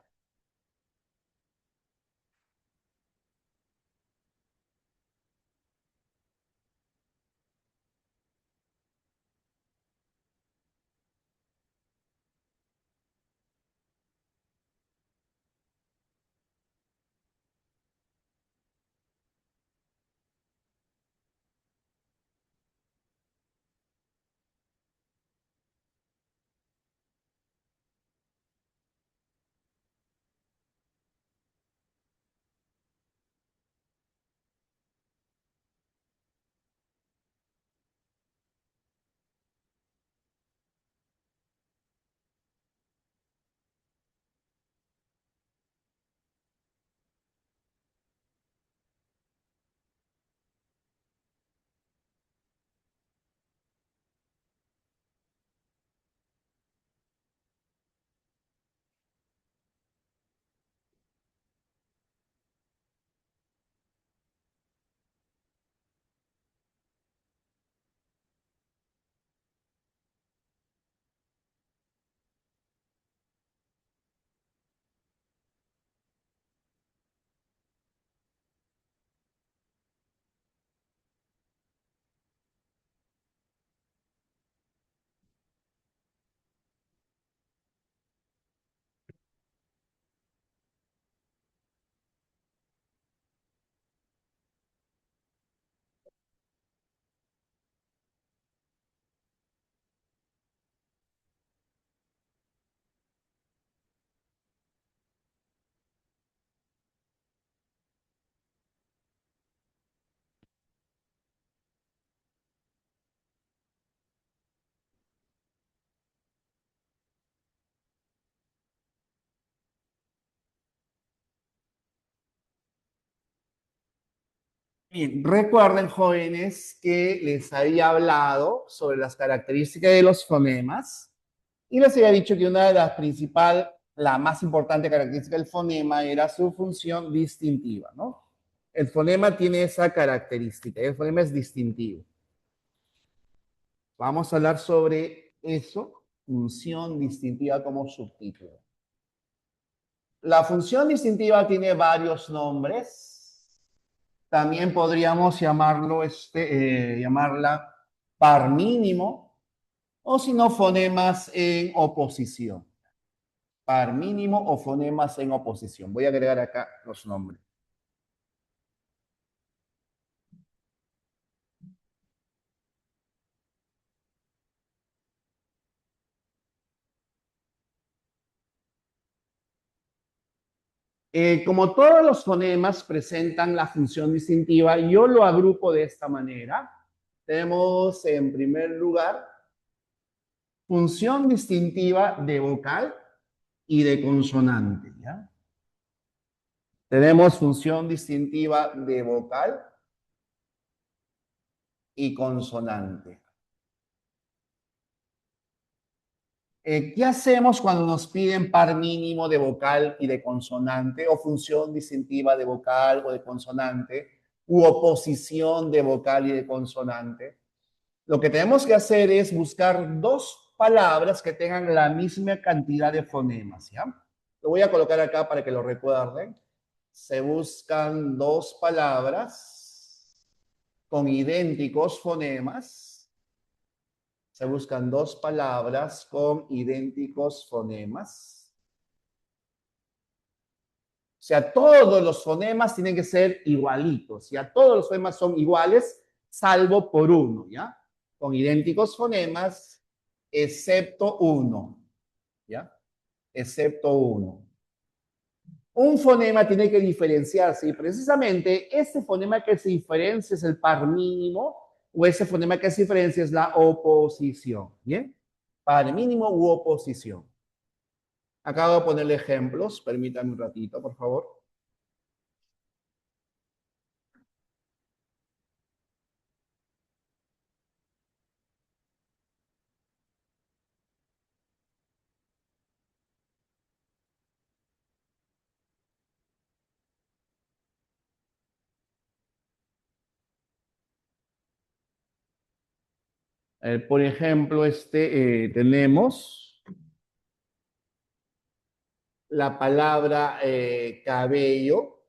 Bien, recuerden, jóvenes, que les había hablado sobre las características de los fonemas y les había dicho que una de las principales, la más importante característica del fonema era su función distintiva, ¿no? El fonema tiene esa característica, el fonema es distintivo. Vamos a hablar sobre eso, función distintiva como subtítulo. La función distintiva tiene varios nombres. También podríamos llamarlo, llamarla par mínimo, o si no, fonemas en oposición. Par mínimo o fonemas en oposición. Voy a agregar acá los nombres. Como todos los fonemas presentan la función distintiva, yo lo agrupo de esta manera. Tenemos en primer lugar función distintiva de vocal y de consonante, ¿ya? Tenemos función distintiva de vocal y consonante. ¿Qué hacemos cuando nos piden par mínimo de vocal y de consonante o función distintiva de vocal o de consonante u oposición de vocal y de consonante? Lo que tenemos que hacer es buscar dos palabras que tengan la misma cantidad de fonemas, ¿ya? Lo voy a colocar acá para que lo recuerden. Se buscan dos palabras con idénticos fonemas. Se buscan dos palabras con idénticos fonemas. O sea, todos los fonemas tienen que ser igualitos. Ya todos los fonemas son iguales, salvo por uno, ¿ya? Con idénticos fonemas, excepto uno, ¿ya? Excepto uno. Un fonema tiene que diferenciarse y precisamente ese fonema que se diferencia es el par mínimo o ese fonema que se diferencia es la oposición, ¿bien? Par mínimo u oposición. Acabo de ponerle ejemplos, permítanme un ratito, por favor. Por ejemplo, tenemos la palabra cabello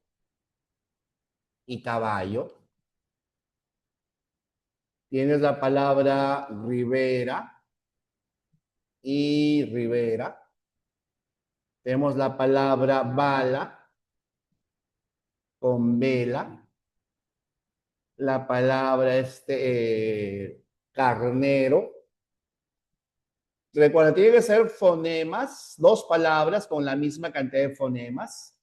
y caballo. Tienes la palabra ribera y ribera. Tenemos la palabra bala con vela. La palabra carnero. Recuerda, tiene que ser fonemas, dos palabras con la misma cantidad de fonemas.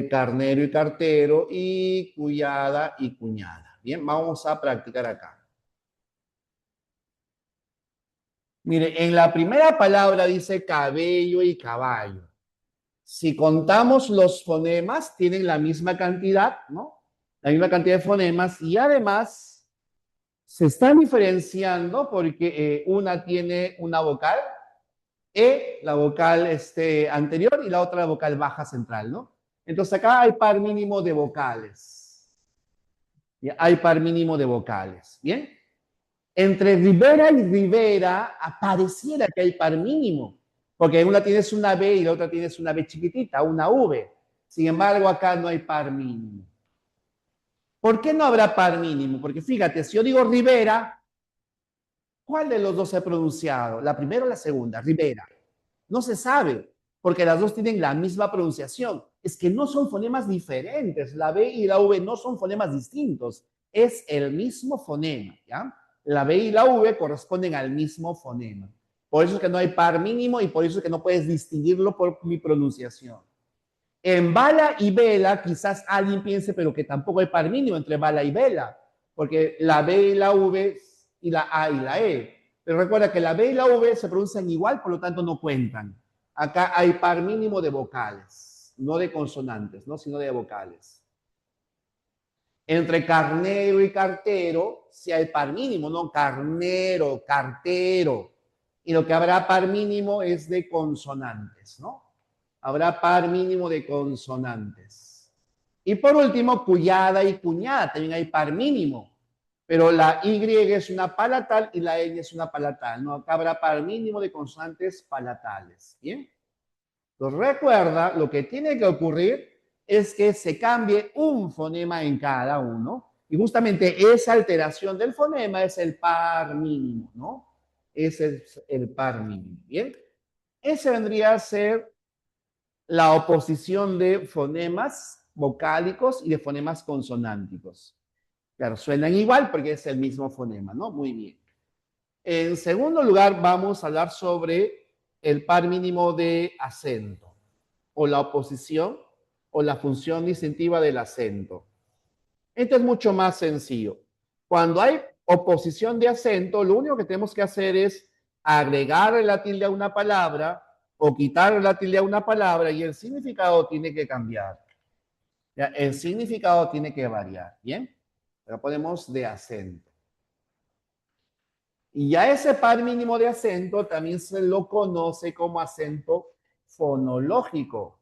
Carnero y cartero y cuyada y cuñada. Bien, vamos a practicar acá. Mire, en la primera palabra dice cabello y caballo. Si contamos los fonemas, tienen la misma cantidad, ¿no? La misma cantidad de fonemas y además se están diferenciando porque una tiene una vocal, la vocal anterior y la otra la vocal baja central, ¿no? Entonces acá hay par mínimo de vocales. Hay par mínimo de vocales, ¿bien? Entre Rivera y Rivera apareciera que hay par mínimo, porque en una tienes una B y la otra tienes una B chiquitita, una V. Sin embargo, acá no hay par mínimo. ¿Por qué no habrá par mínimo? Porque fíjate, si yo digo Rivera, ¿cuál de los dos he pronunciado? ¿La primera o la segunda? Rivera. No se sabe, porque las dos tienen la misma pronunciación. Es que no son fonemas diferentes. La B y la V no son fonemas distintos. Es el mismo fonema, ¿ya? La B y la V corresponden al mismo fonema. Por eso es que no hay par mínimo y por eso es que no puedes distinguirlo por mi pronunciación. En bala y vela, quizás alguien piense, pero que tampoco hay par mínimo entre bala y vela, porque la B y la V y la A y la E. Pero recuerda que la B y la V se pronuncian igual, por lo tanto no cuentan. Acá hay par mínimo de vocales, no de consonantes, ¿no? Sino de vocales. Entre carnero y cartero, si hay par mínimo, ¿no? Carnero, cartero. Y lo que habrá par mínimo es de consonantes, ¿no? Habrá par mínimo de consonantes. Y por último, cuyada y cuñada, también hay par mínimo. Pero la Y es una palatal y la N es una palatal, ¿no? Acá habrá par mínimo de consonantes palatales, ¿bien? Entonces recuerda, lo que tiene que ocurrir es que se cambie un fonema en cada uno. Y justamente esa alteración del fonema es el par mínimo, ¿no? Ese es el par mínimo. Bien. Ese vendría a ser la oposición de fonemas vocálicos y de fonemas consonánticos. Claro, suenan igual porque es el mismo fonema, ¿no? Muy bien. En segundo lugar, vamos a hablar sobre el par mínimo de acento, o la oposición, o la función distintiva del acento. Esto es mucho más sencillo. Cuando hay oposición de acento, lo único que tenemos que hacer es agregar la tilde a una palabra o quitar la tilde a una palabra y el significado tiene que cambiar. ¿Ya? El significado tiene que variar. ¿Bien? Lo ponemos de acento. Y a ese par mínimo de acento también se lo conoce como acento fonológico.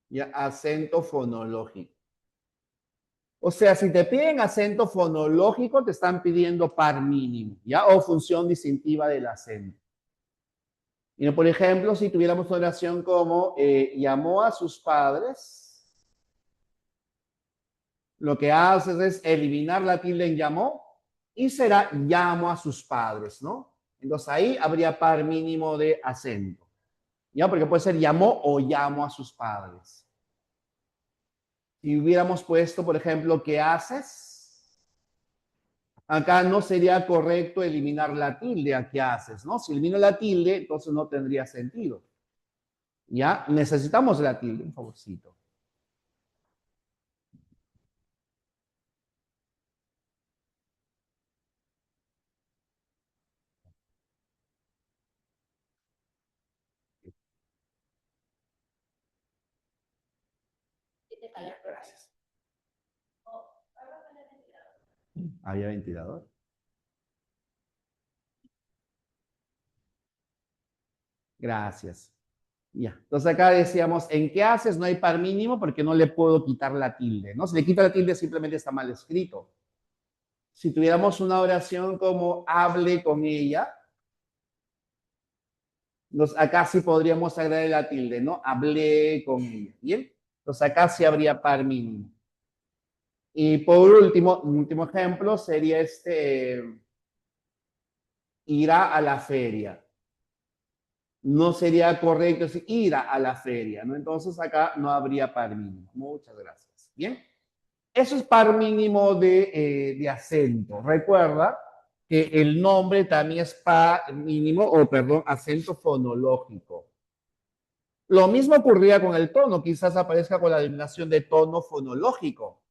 Ya, acento fonológico. O sea, si te piden acento fonológico, te están pidiendo par mínimo, ¿ya? O función distintiva del acento. Y, por ejemplo, si tuviéramos una oración como llamó a sus padres, lo que haces es eliminar la tilde en llamó y será llamo a sus padres, ¿no? Entonces ahí habría par mínimo de acento, ¿ya? Porque puede ser llamó o llamo a sus padres. Si hubiéramos puesto, por ejemplo, ¿qué haces? Acá no sería correcto eliminar la tilde a qué haces, ¿no? Si elimino la tilde, entonces no tendría sentido. ¿Ya? Necesitamos la tilde, un favorcito. Ya, gracias. ¿Había ventilador? Gracias. Ya. Entonces acá decíamos, ¿en qué haces? No hay par mínimo porque no le puedo quitar la tilde, ¿no? Si le quito la tilde simplemente está mal escrito. Si tuviéramos una oración como hable con ella, acá sí podríamos agregar la tilde, ¿no? Hablé con ella. ¿Bien? Entonces acá sí habría par mínimo. Y por último, un último ejemplo sería irá a la feria. No sería correcto decir ir a la feria, ¿no? Entonces acá no habría par mínimo. Muchas gracias. Bien. Eso es par mínimo de acento. Recuerda que el nombre también es par mínimo, o perdón, acento fonológico. Lo mismo ocurría con el tono, quizás aparezca con la denominación de tono fonológico,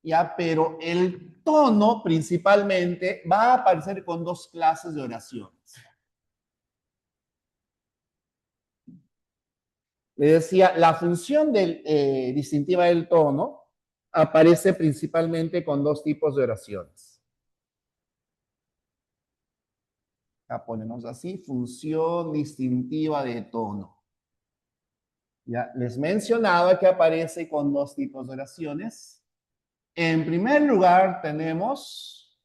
¿ya? Pero el tono principalmente va a aparecer con dos clases de oraciones. Le decía, la función distintiva del tono aparece principalmente con dos tipos de oraciones. Acá ponemos así, función distintiva de tono. Ya les mencionaba que aparece con dos tipos de oraciones. En primer lugar tenemos,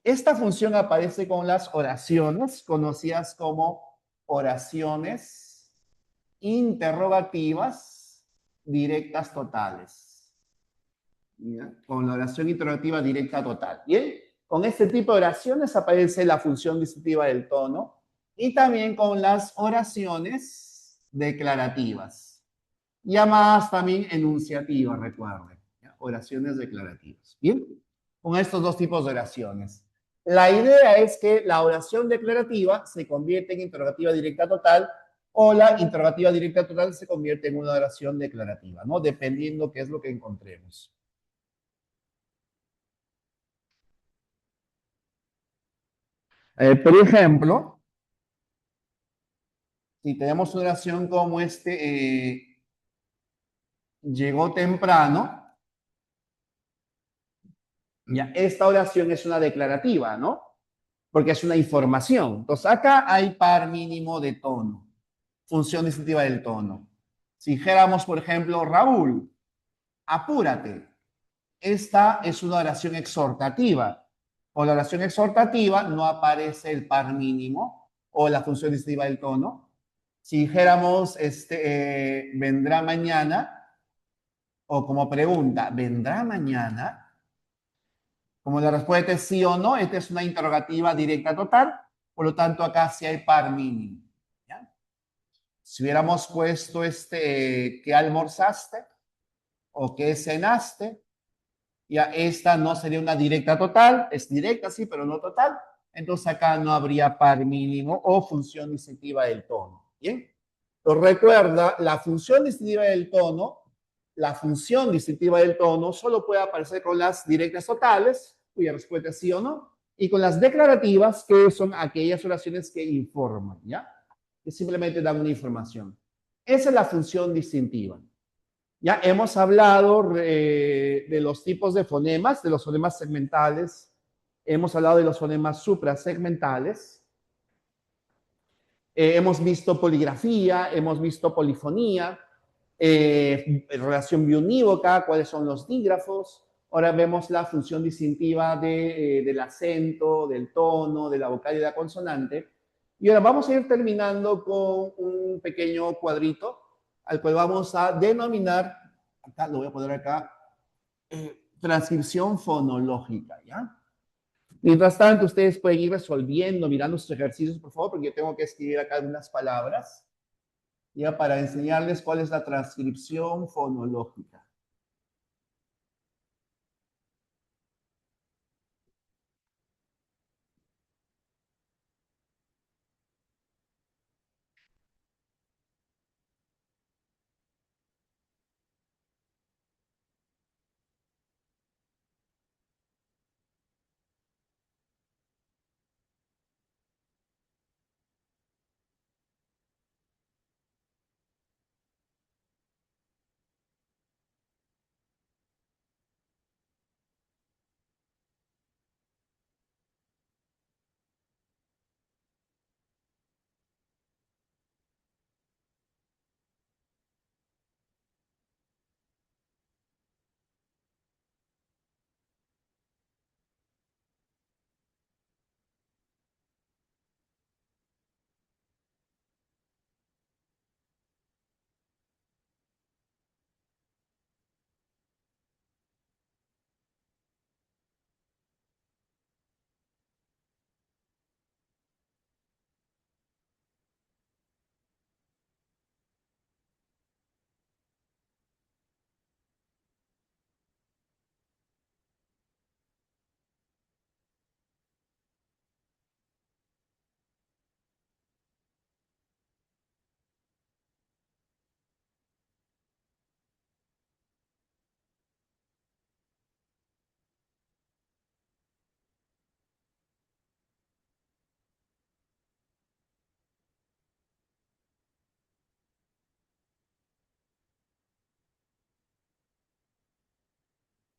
esta función aparece con las oraciones conocidas como oraciones interrogativas directas totales. ¿Ya? Con la oración interrogativa directa total. Bien, con este tipo de oraciones aparece la función distintiva del tono y también con las oraciones declarativas, llamadas también enunciativas, recuerden, ¿ya? Oraciones declarativas. Bien, con estos dos tipos de oraciones. La idea es que la oración declarativa se convierte en interrogativa directa total o la interrogativa directa total se convierte en una oración declarativa, ¿no? Dependiendo qué es lo que encontremos. Por ejemplo, si tenemos una oración como llegó temprano. Ya, esta oración es una declarativa, ¿no? Porque es una información. Entonces, acá hay par mínimo de tono, función distintiva del tono. Si dijéramos, por ejemplo, Raúl, apúrate. Esta es una oración exhortativa. O la oración exhortativa no aparece el par mínimo o la función distintiva del tono. Si dijéramos, vendrá mañana, o como pregunta, ¿vendrá mañana? Como la respuesta es sí o no, esta es una interrogativa directa total, por lo tanto acá sí hay par mínimo. ¿Ya? Si hubiéramos puesto ¿qué almorzaste? O ¿qué cenaste? Ya esta no sería una directa total, es directa sí, pero no total. Entonces acá no habría par mínimo o función distintiva del tono. ¿Bien? Entonces recuerda, la función distintiva del tono solo puede aparecer con las directas totales, cuya respuesta es sí o no, y con las declarativas, que son aquellas oraciones que informan, ¿ya? Que simplemente dan una información. Esa es la función distintiva. Ya hemos hablado de los tipos de fonemas, de los fonemas segmentales, hemos hablado de los fonemas suprasegmentales, hemos visto poligrafía, hemos visto polifonía, relación biunívoca, cuáles son los dígrafos. Ahora vemos la función distintiva del acento, del tono, de la vocal y de la consonante. Y ahora vamos a ir terminando con un pequeño cuadrito al cual vamos a denominar, acá lo voy a poner acá, transcripción fonológica, ¿ya? Mientras tanto, ustedes pueden ir resolviendo, mirando sus ejercicios, por favor, porque yo tengo que escribir acá algunas palabras, ya para enseñarles cuál es la transcripción fonológica.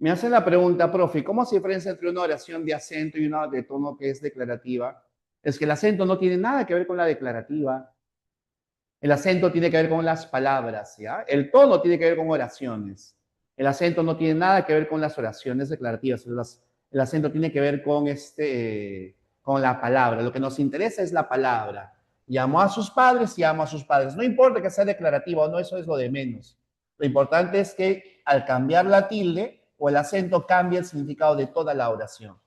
Me hacen la pregunta, profe, ¿cómo se diferencia entre una oración de acento y una de tono que es declarativa? Es que el acento no tiene nada que ver con la declarativa. El acento tiene que ver con las palabras, ¿ya? El tono tiene que ver con oraciones. El acento no tiene nada que ver con las oraciones declarativas. El acento tiene que ver con, con la palabra. Lo que nos interesa es la palabra. Llamó a sus padres y amo a sus padres. No importa que sea declarativa o no, eso es lo de menos. Lo importante es que al cambiar la tilde o el acento cambia el significado de toda la oración.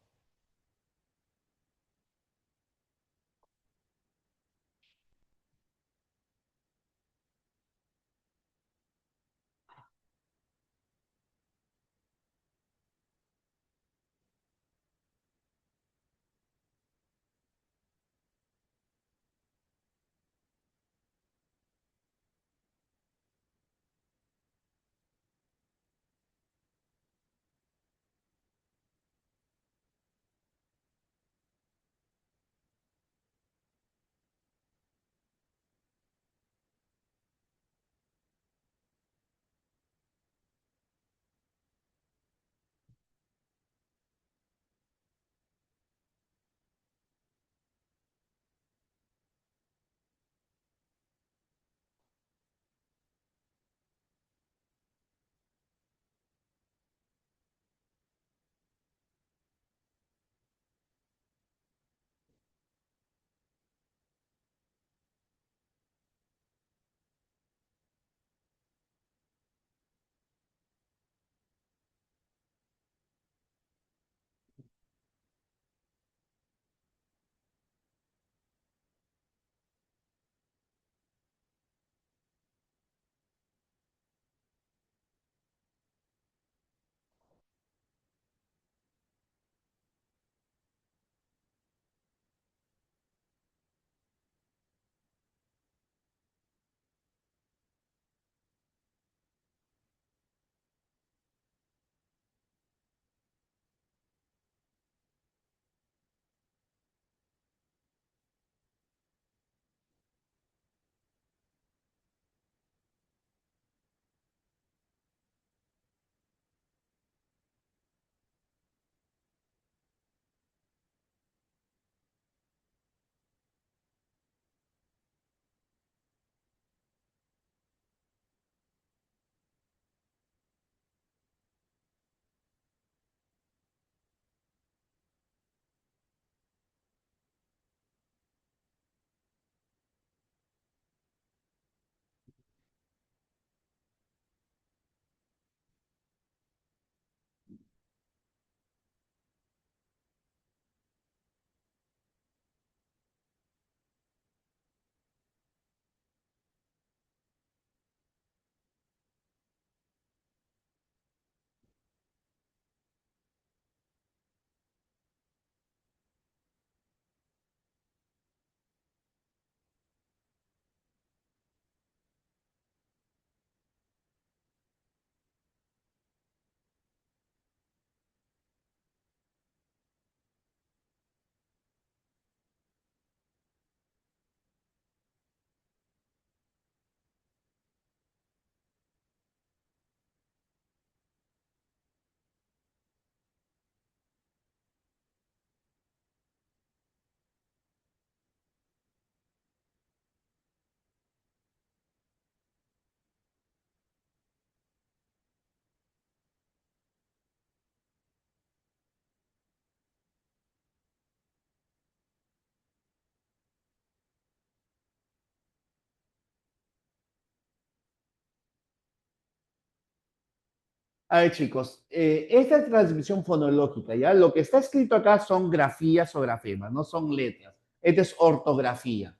A ver, chicos, esta es transmisión fonológica, ¿ya? Lo que está escrito acá son grafías o grafemas, no son letras. Esta es ortografía.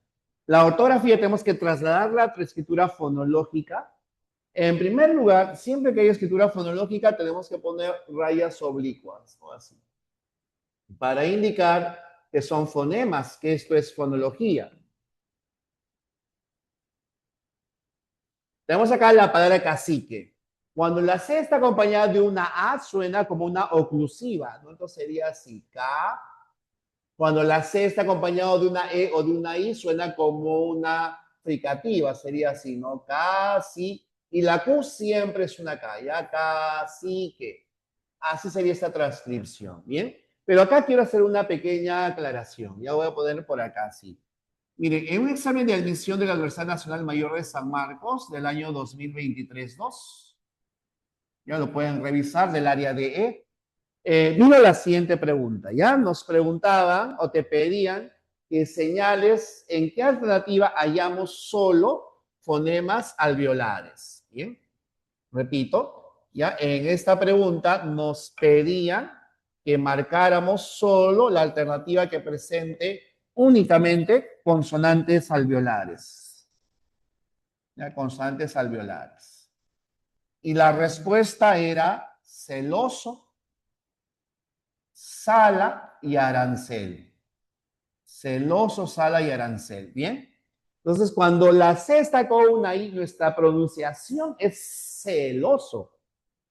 La ortografía tenemos que trasladarla a escritura fonológica. En primer lugar, siempre que hay escritura fonológica, tenemos que poner rayas oblicuas, o así, para indicar que son fonemas, que esto es fonología. Tenemos acá la palabra cacique. Cuando la C está acompañada de una A, suena como una oclusiva, ¿no? Entonces sería así, K. Cuando la C está acompañada de una E o de una I, suena como una fricativa, sería así, ¿no? Casi. Y la Q siempre es una K, ¿ya? Cacique. Así sería esta transcripción, ¿bien? Pero acá quiero hacer una pequeña aclaración. Ya voy a poner por acá, sí. Miren, en un examen de admisión de la Universidad Nacional Mayor de San Marcos del año 2023-2, ya lo pueden revisar del área de vino la siguiente pregunta, ¿ya? Nos preguntaban o te pedían que señales en qué alternativa hallamos solo fonemas alveolares, ¿bien? Repito, ya en esta pregunta nos pedían que marcáramos solo la alternativa que presente únicamente consonantes alveolares. Ya, consonantes alveolares. Y la respuesta era celoso, sala y arancel. Celoso, sala y arancel. ¿Bien? Entonces, cuando la C está con una I, nuestra pronunciación es celoso.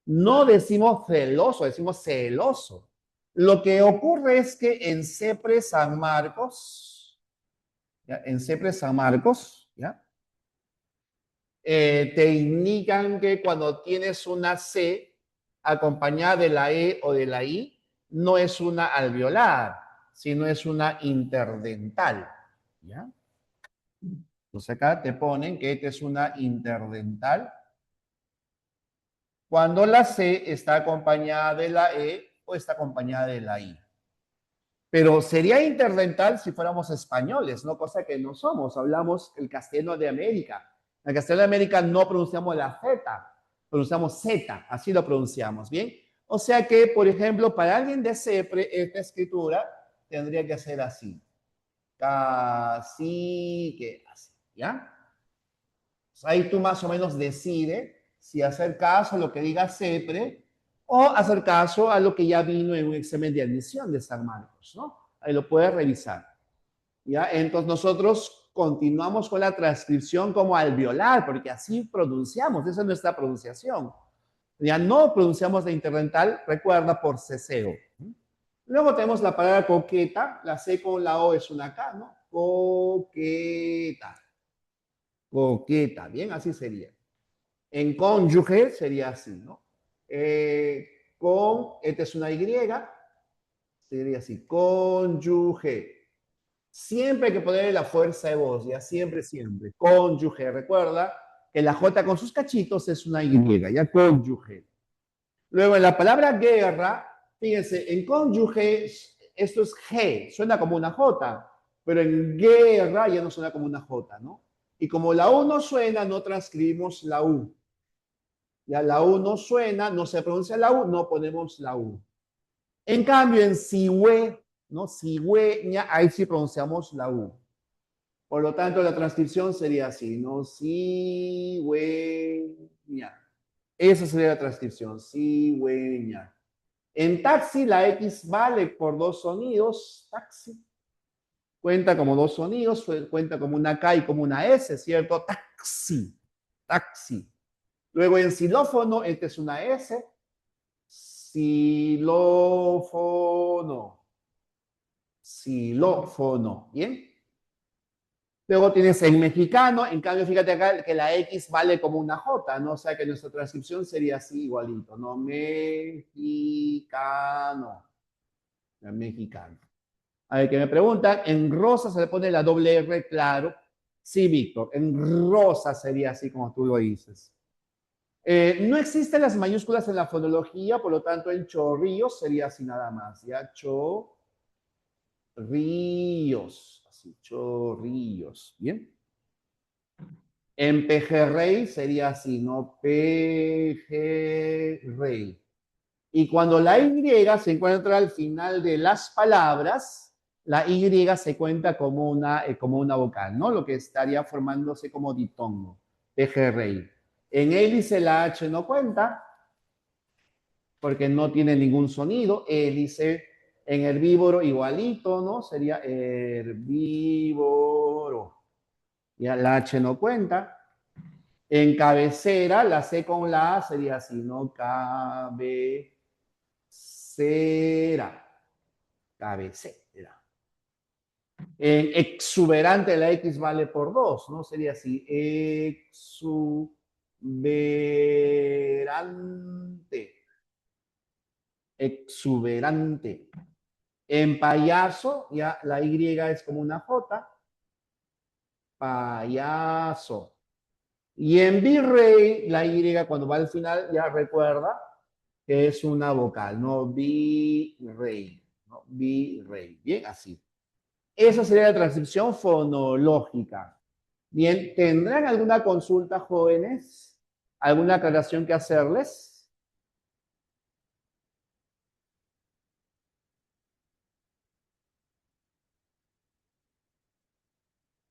No decimos celoso, decimos celoso. Lo que ocurre es que en CEPRE San Marcos, ¿ya? En CEPRE San Marcos, ¿ya? Te indican que cuando tienes una C acompañada de la E o de la I, no es una alveolar, sino es una interdental, ¿ya? Entonces acá te ponen que esta es una interdental cuando la C está acompañada de la E o está acompañada de la I. Pero sería interdental si fuéramos españoles, ¿no? Cosa que no somos. Hablamos el castellano de América. En el castellano de América no pronunciamos la Z, pronunciamos Z, así lo pronunciamos, ¿bien? O sea que, por ejemplo, para alguien de CEPRE, esta escritura tendría que ser así. Casi que así, ¿ya? Ahí tú más o menos decides si hacer caso a lo que diga CEPRE o hacer caso a lo que ya vino en un examen de admisión de San Marcos, ¿no? Ahí lo puedes revisar. ¿Ya? Entonces nosotros continuamos con la transcripción como alveolar, porque así pronunciamos, esa es nuestra pronunciación. Ya no pronunciamos la interdental, recuerda, por ceseo. Luego tenemos la palabra coqueta, la C con la O es una K, ¿no? Coqueta. Coqueta, bien, así sería. En cónyuge sería así, ¿no? Esta es una Y, sería así, cónyuge. Siempre hay que ponerle la fuerza de voz, ya siempre, siempre. Cónyuge, recuerda que la J con sus cachitos es una Y, ya cónyuge. Luego en la palabra guerra, fíjense, en cónyuge esto es G, suena como una J, pero en guerra ya no suena como una J, ¿no? Y como la U no suena, no transcribimos la U. Ya la U no suena, no se pronuncia la U, no ponemos la U. En cambio, en cigüe, ¿no? Cigüeña, ahí sí pronunciamos la U. Por lo tanto, la transcripción sería así, ¿no? Cigüeña. Esa sería la transcripción, cigüeña. En taxi, la X vale por dos sonidos, taxi. Cuenta como dos sonidos, cuenta como una K y como una S, ¿cierto? Taxi, taxi. Luego en xilófono, esta es una S. Xilófono. Xilófono. ¿Bien? Luego tienes en mexicano, en cambio, fíjate acá que la X vale como una J, ¿no? O sea que nuestra transcripción sería así igualito, ¿no? Mexicano. Mexicano. A ver, que me preguntan, en rosa se le pone la doble R, claro. Sí, Víctor, en rosa sería así como tú lo dices. No existen las mayúsculas en la fonología, por lo tanto, en chorrillos sería así nada más, ¿ya? Chorrillos, así, chorrillos, ¿bien? En pejerrey sería así, ¿no? Pejerrey. Y cuando la Y se encuentra al final de las palabras, la Y se cuenta como una vocal, ¿no? Lo que estaría formándose como ditongo, pejerrey. En hélice la H no cuenta porque no tiene ningún sonido. Hélice en herbívoro igualito, ¿no? Sería herbívoro. Ya la H no cuenta. En cabecera, la C con la A sería así, ¿no? Cabecera. Cabecera. En exuberante, la X vale por 2, ¿no? Sería así. Exuberante. Exuberante. En payaso, ya la Y es como una J. Payaso. Y en virrey, la Y cuando va al final ya recuerda que es una vocal, no virrey, no virrey. Bien, así. Esa sería la transcripción fonológica. Bien, ¿tendrán alguna consulta, jóvenes? ¿Alguna aclaración que hacerles?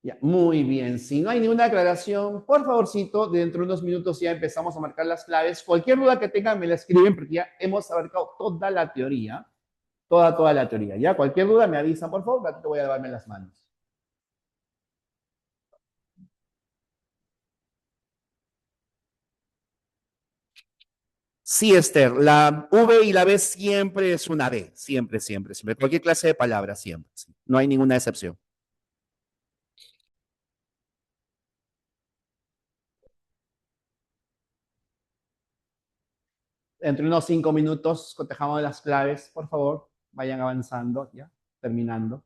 Ya, muy bien. Si no hay ninguna aclaración, por favorcito, dentro de unos minutos ya empezamos a marcar las claves. Cualquier duda que tengan me la escriben porque ya hemos abarcado toda la teoría. Toda la teoría. Ya, cualquier duda me avisan, por favor, te voy a lavarme las manos. Sí, Esther, la V y la B siempre es una B, siempre, siempre, siempre. Cualquier clase de palabra, siempre. Sí. No hay ninguna excepción. Entre unos 5 minutos cotejamos las claves, por favor, vayan avanzando, ya, terminando.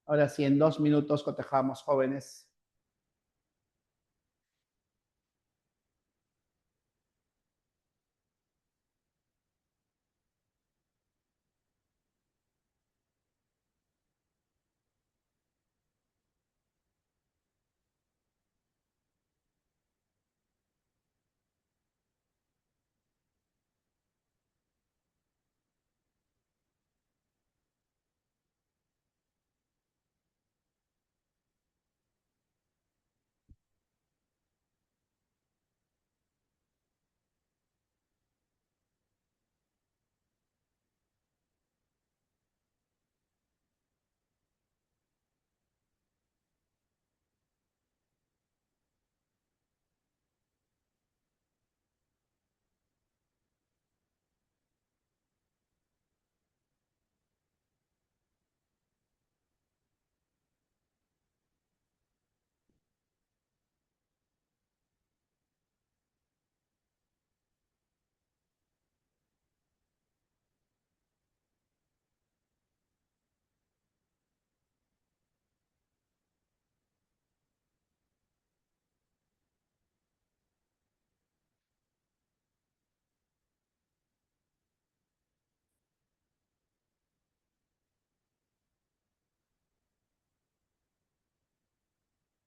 Ahora sí, en 2 minutos cotejamos, jóvenes.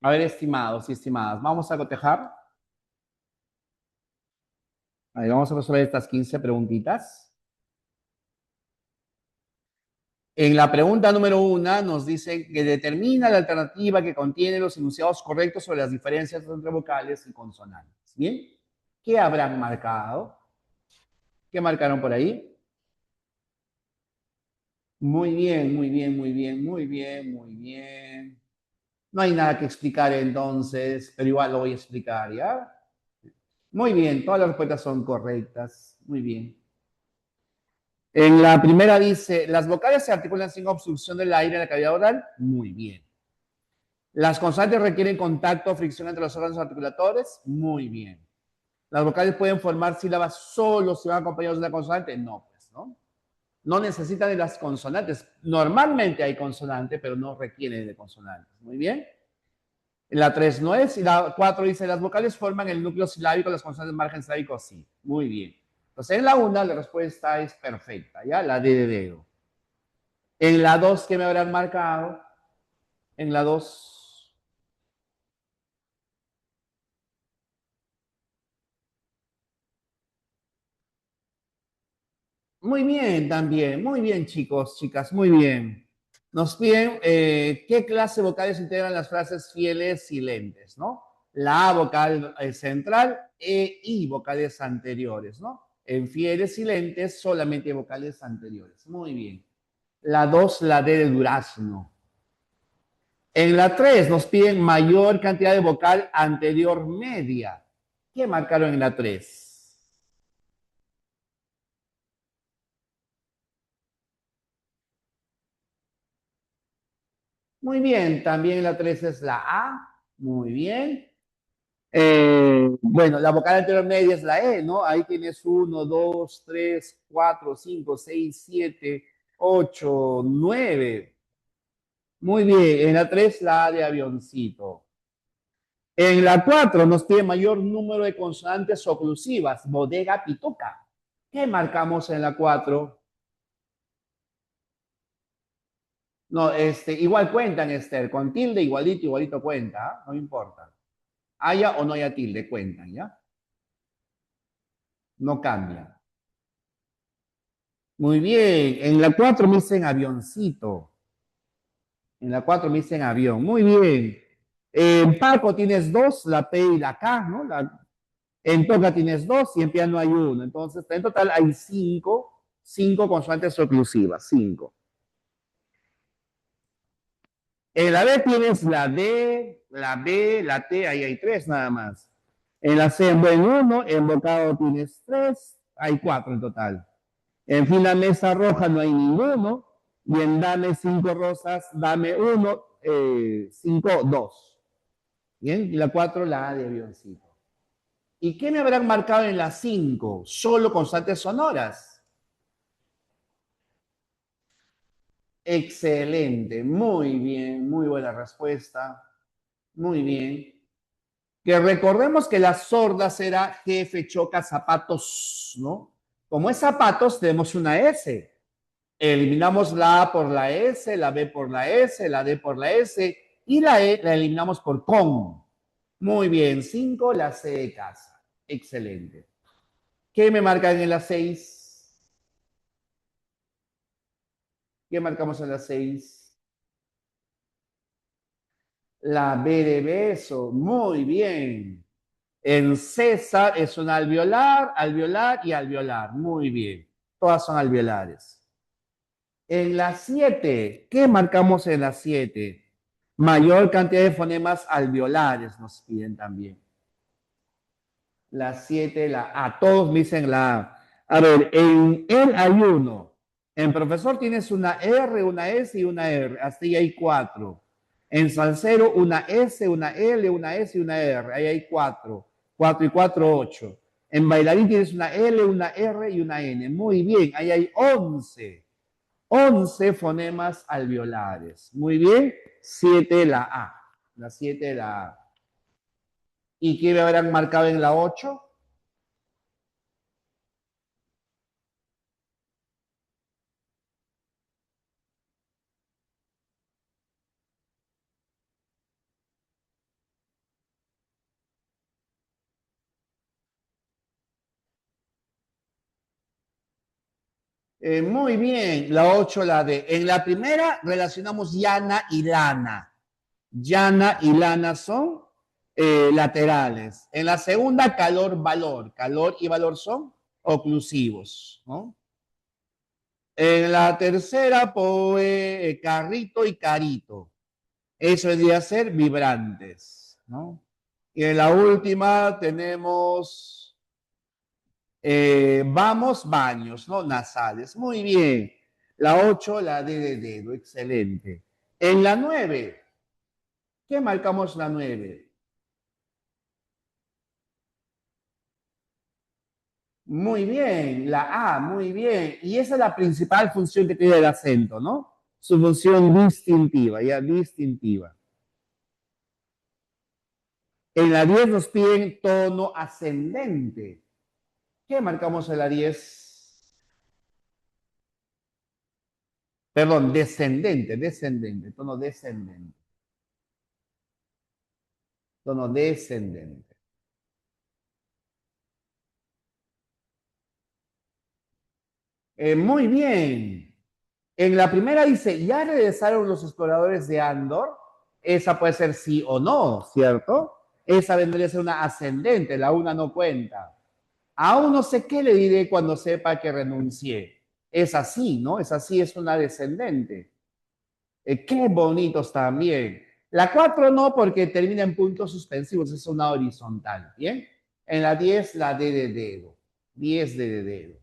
A ver, estimados y estimadas, vamos a cotejar. Ahí vamos a resolver estas 15 preguntitas. En la pregunta número 1 nos dice que determina la alternativa que contiene los enunciados correctos sobre las diferencias entre vocales y consonantes. ¿Bien? ¿Qué habrán marcado? ¿Qué marcaron por ahí? Muy bien, muy bien, muy bien, muy bien, muy bien. No hay nada que explicar entonces, pero igual lo voy a explicar, ¿ya? Muy bien, todas las respuestas son correctas. Muy bien. En la primera dice, ¿las vocales se articulan sin obstrucción del aire en la cavidad oral? Muy bien. ¿Las consonantes requieren contacto o fricción entre los órganos articulatorios? Muy bien. ¿Las vocales pueden formar sílabas solo si van acompañados de una consonante? No, pues, ¿no? No necesitan de las consonantes. Normalmente hay consonante, pero no requieren de consonantes. Muy bien. La 3 no es. Y la 4 dice, ¿las vocales forman el núcleo silábico, las consonantes margen silábico? Sí. Muy bien. Entonces, en la 1 la respuesta es perfecta, ¿ya? La D de dedo. En la 2, ¿qué me habrán marcado? En la 2, muy bien también, muy bien chicos, chicas, muy bien. Nos piden qué clase de vocales integran las frases fieles silentes, ¿no? La A vocal central, E, I vocales anteriores, ¿no? En fieles silentes solamente vocales anteriores. Muy bien. La 2, la D de durazno. En la 3 nos piden mayor cantidad de vocal anterior media. ¿Qué marcaron en la 3? Muy bien, también la 3 es la A. Muy bien. Bueno, la vocal anterior media es la E, ¿no? Ahí tienes 1, 2, 3, 4, 5, 6, 7, 8, 9. Muy bien, en la 3 la A de avioncito. En la 4 nos pide mayor número de consonantes oclusivas, bodega, pituca. ¿Qué marcamos en la 4? No, igual cuentan, Esther, con tilde igualito, igualito cuenta, ¿ah? No importa. Haya o no haya tilde, cuentan, ¿ya? No cambia. Muy bien, en la 4 me dicen avioncito. En la 4 me dicen avión. Muy bien. En Paco tienes 2, la P y la K, ¿no? En Toca tienes 2 y en piano hay 1. Entonces, en total hay 5 consonantes oclusivas, 5. En la B tienes la D, la B, la T, ahí hay 3 nada más. En la C, en 1, en vocado tienes 3, hay 4 en total. En fila mesa roja no hay ninguno. Y en dame 5 rosas, dame 1, 5, 2. Bien, y la 4 la A de avioncito. ¿Y qué me habrán marcado en la 5? Solo constantes sonoras. Excelente, muy bien, muy buena respuesta. Muy bien. Que recordemos que las sordas era jefe, choca, zapatos, ¿no? Como es zapatos, tenemos una S. Eliminamos la A por la S, la B por la S, la D por la S y la E la eliminamos por con. Muy bien, 5, la C de casa. Excelente. ¿Qué me marcan en la 6? ¿Qué marcamos en la 6? La B de beso. Muy bien. En César es un alveolar, alveolar y alveolar. Muy bien. Todas son alveolares. En la 7, ¿qué marcamos en la 7? Mayor cantidad de fonemas alveolares nos piden también. La 7, la A. Todos me dicen la A. A ver, en el hay uno. En profesor tienes una R, una S y una R. Hasta ahí hay 4. En salsero una S, una L, una S y una R. Ahí hay 4. 4 y 4, 8. En bailarín tienes una L, una R y una N. Muy bien, ahí hay 11. 11 fonemas alveolares. Muy bien, 7 la A. La 7 la A. ¿Y qué me habrán marcado en la 8? Muy bien, la 8 la D. En la primera relacionamos Yana y Lana. Yana y Lana son laterales. En la segunda, calor, valor. Calor y valor son oclusivos, ¿no? En la tercera, pues, carrito y carito. Eso debería ser vibrantes, ¿no? Y en la última tenemos vamos, baños, ¿no? Nasales. Muy bien. La 8, la D de dedo. Excelente. En la 9, ¿qué marcamos la 9? Muy bien. La A, muy bien. Y esa es la principal función que tiene el acento, ¿no? Su función distintiva, ya distintiva. En la 10 nos piden tono ascendente. ¿Qué marcamos en la 10? Perdón, descendente, descendente, tono descendente. Tono descendente. Muy bien. En la primera dice, ¿ya regresaron los exploradores de Andor? Esa puede ser sí o no, ¿cierto? Esa vendría a ser una ascendente, la una no cuenta. Aún no sé qué le diré cuando sepa que renuncié. Es así, ¿no? Es así, es una descendente. Qué bonitos también. La 4 no, porque termina en puntos suspensivos, es una horizontal, ¿bien? En la 10 la D de dedo. 10 de dedo.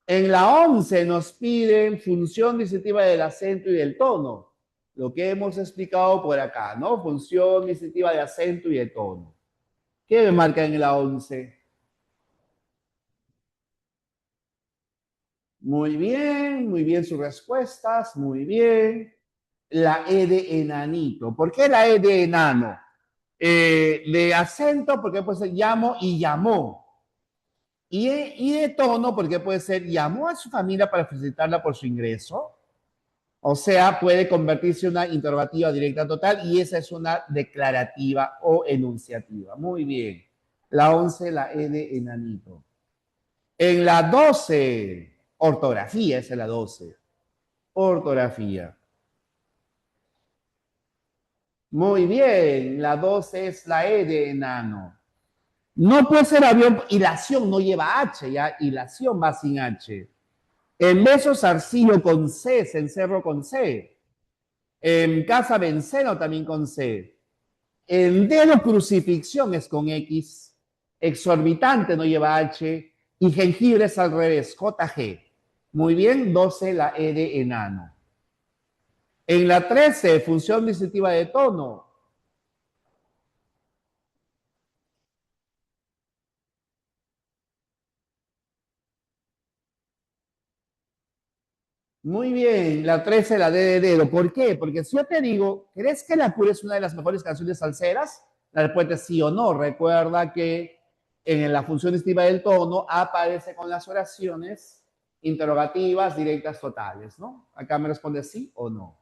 En la 11 nos piden función distintiva del acento y del tono. Lo que hemos explicado por acá, ¿no? Función distintiva de acento y de tono. ¿Qué me marca en la 11? Muy bien sus respuestas, muy bien. La E de enanito. ¿Por qué la E de enano? De acento, porque puede ser llamo y llamó. Y de tono, porque puede ser llamó a su familia para felicitarla por su ingreso. O sea, puede convertirse en una interrogativa directa total y esa es una declarativa o enunciativa. Muy bien. La 11, la E de enanito. En la 12, ortografía, esa es la 12. Ortografía. Muy bien, la 12 es la E de enano. No puede ser avión, hilación no lleva H, ya, hilación va sin H. En besos, arcillo con C, cencerro con C. En casa, benceno también con C. El dedo crucifixión es con X, exorbitante no lleva H y jengibre es al revés, JG. Muy bien, 12 la E de enano. En la 13, función distintiva de tono. Muy bien, la 13, la D de dedo. ¿Por qué? Porque si yo te digo, ¿crees que La Pura es una de las mejores canciones salseras? La respuesta es sí o no. Recuerda que en la función estiva del tono aparece con las oraciones interrogativas, directas, totales, ¿no? Acá me responde sí o no.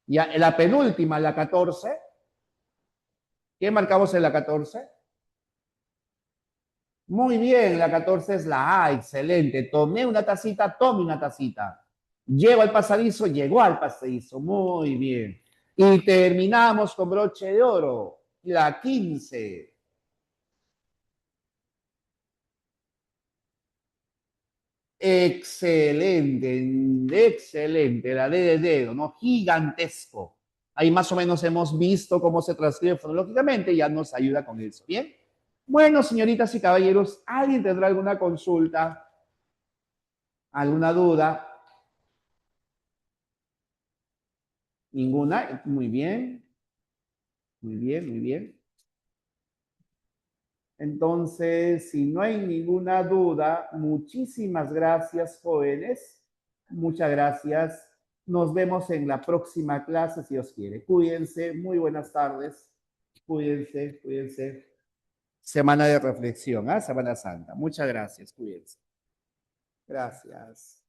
Ya, en la penúltima, la 14, ¿qué marcamos en la 14? Muy bien, la 14 es la A, excelente. Tomé una tacita, tome una tacita. Llego al pasadizo, llegó al pasadizo. Muy bien. Y terminamos con broche de oro. La 15. Excelente, excelente. La D de dedo, ¿no? Gigantesco. Ahí más o menos hemos visto cómo se transcribe fonológicamente y ya nos ayuda con eso. ¿Bien? Bueno, señoritas y caballeros, ¿alguien tendrá alguna consulta, alguna duda? ¿Ninguna? Muy bien, muy bien, muy bien. Entonces, si no hay ninguna duda, muchísimas gracias, jóvenes. Muchas gracias. Nos vemos en la próxima clase, si Dios quiere. Cuídense, muy buenas tardes. Cuídense, cuídense. Semana de reflexión, ¿ah? Semana Santa. Muchas gracias, cuídense. Gracias.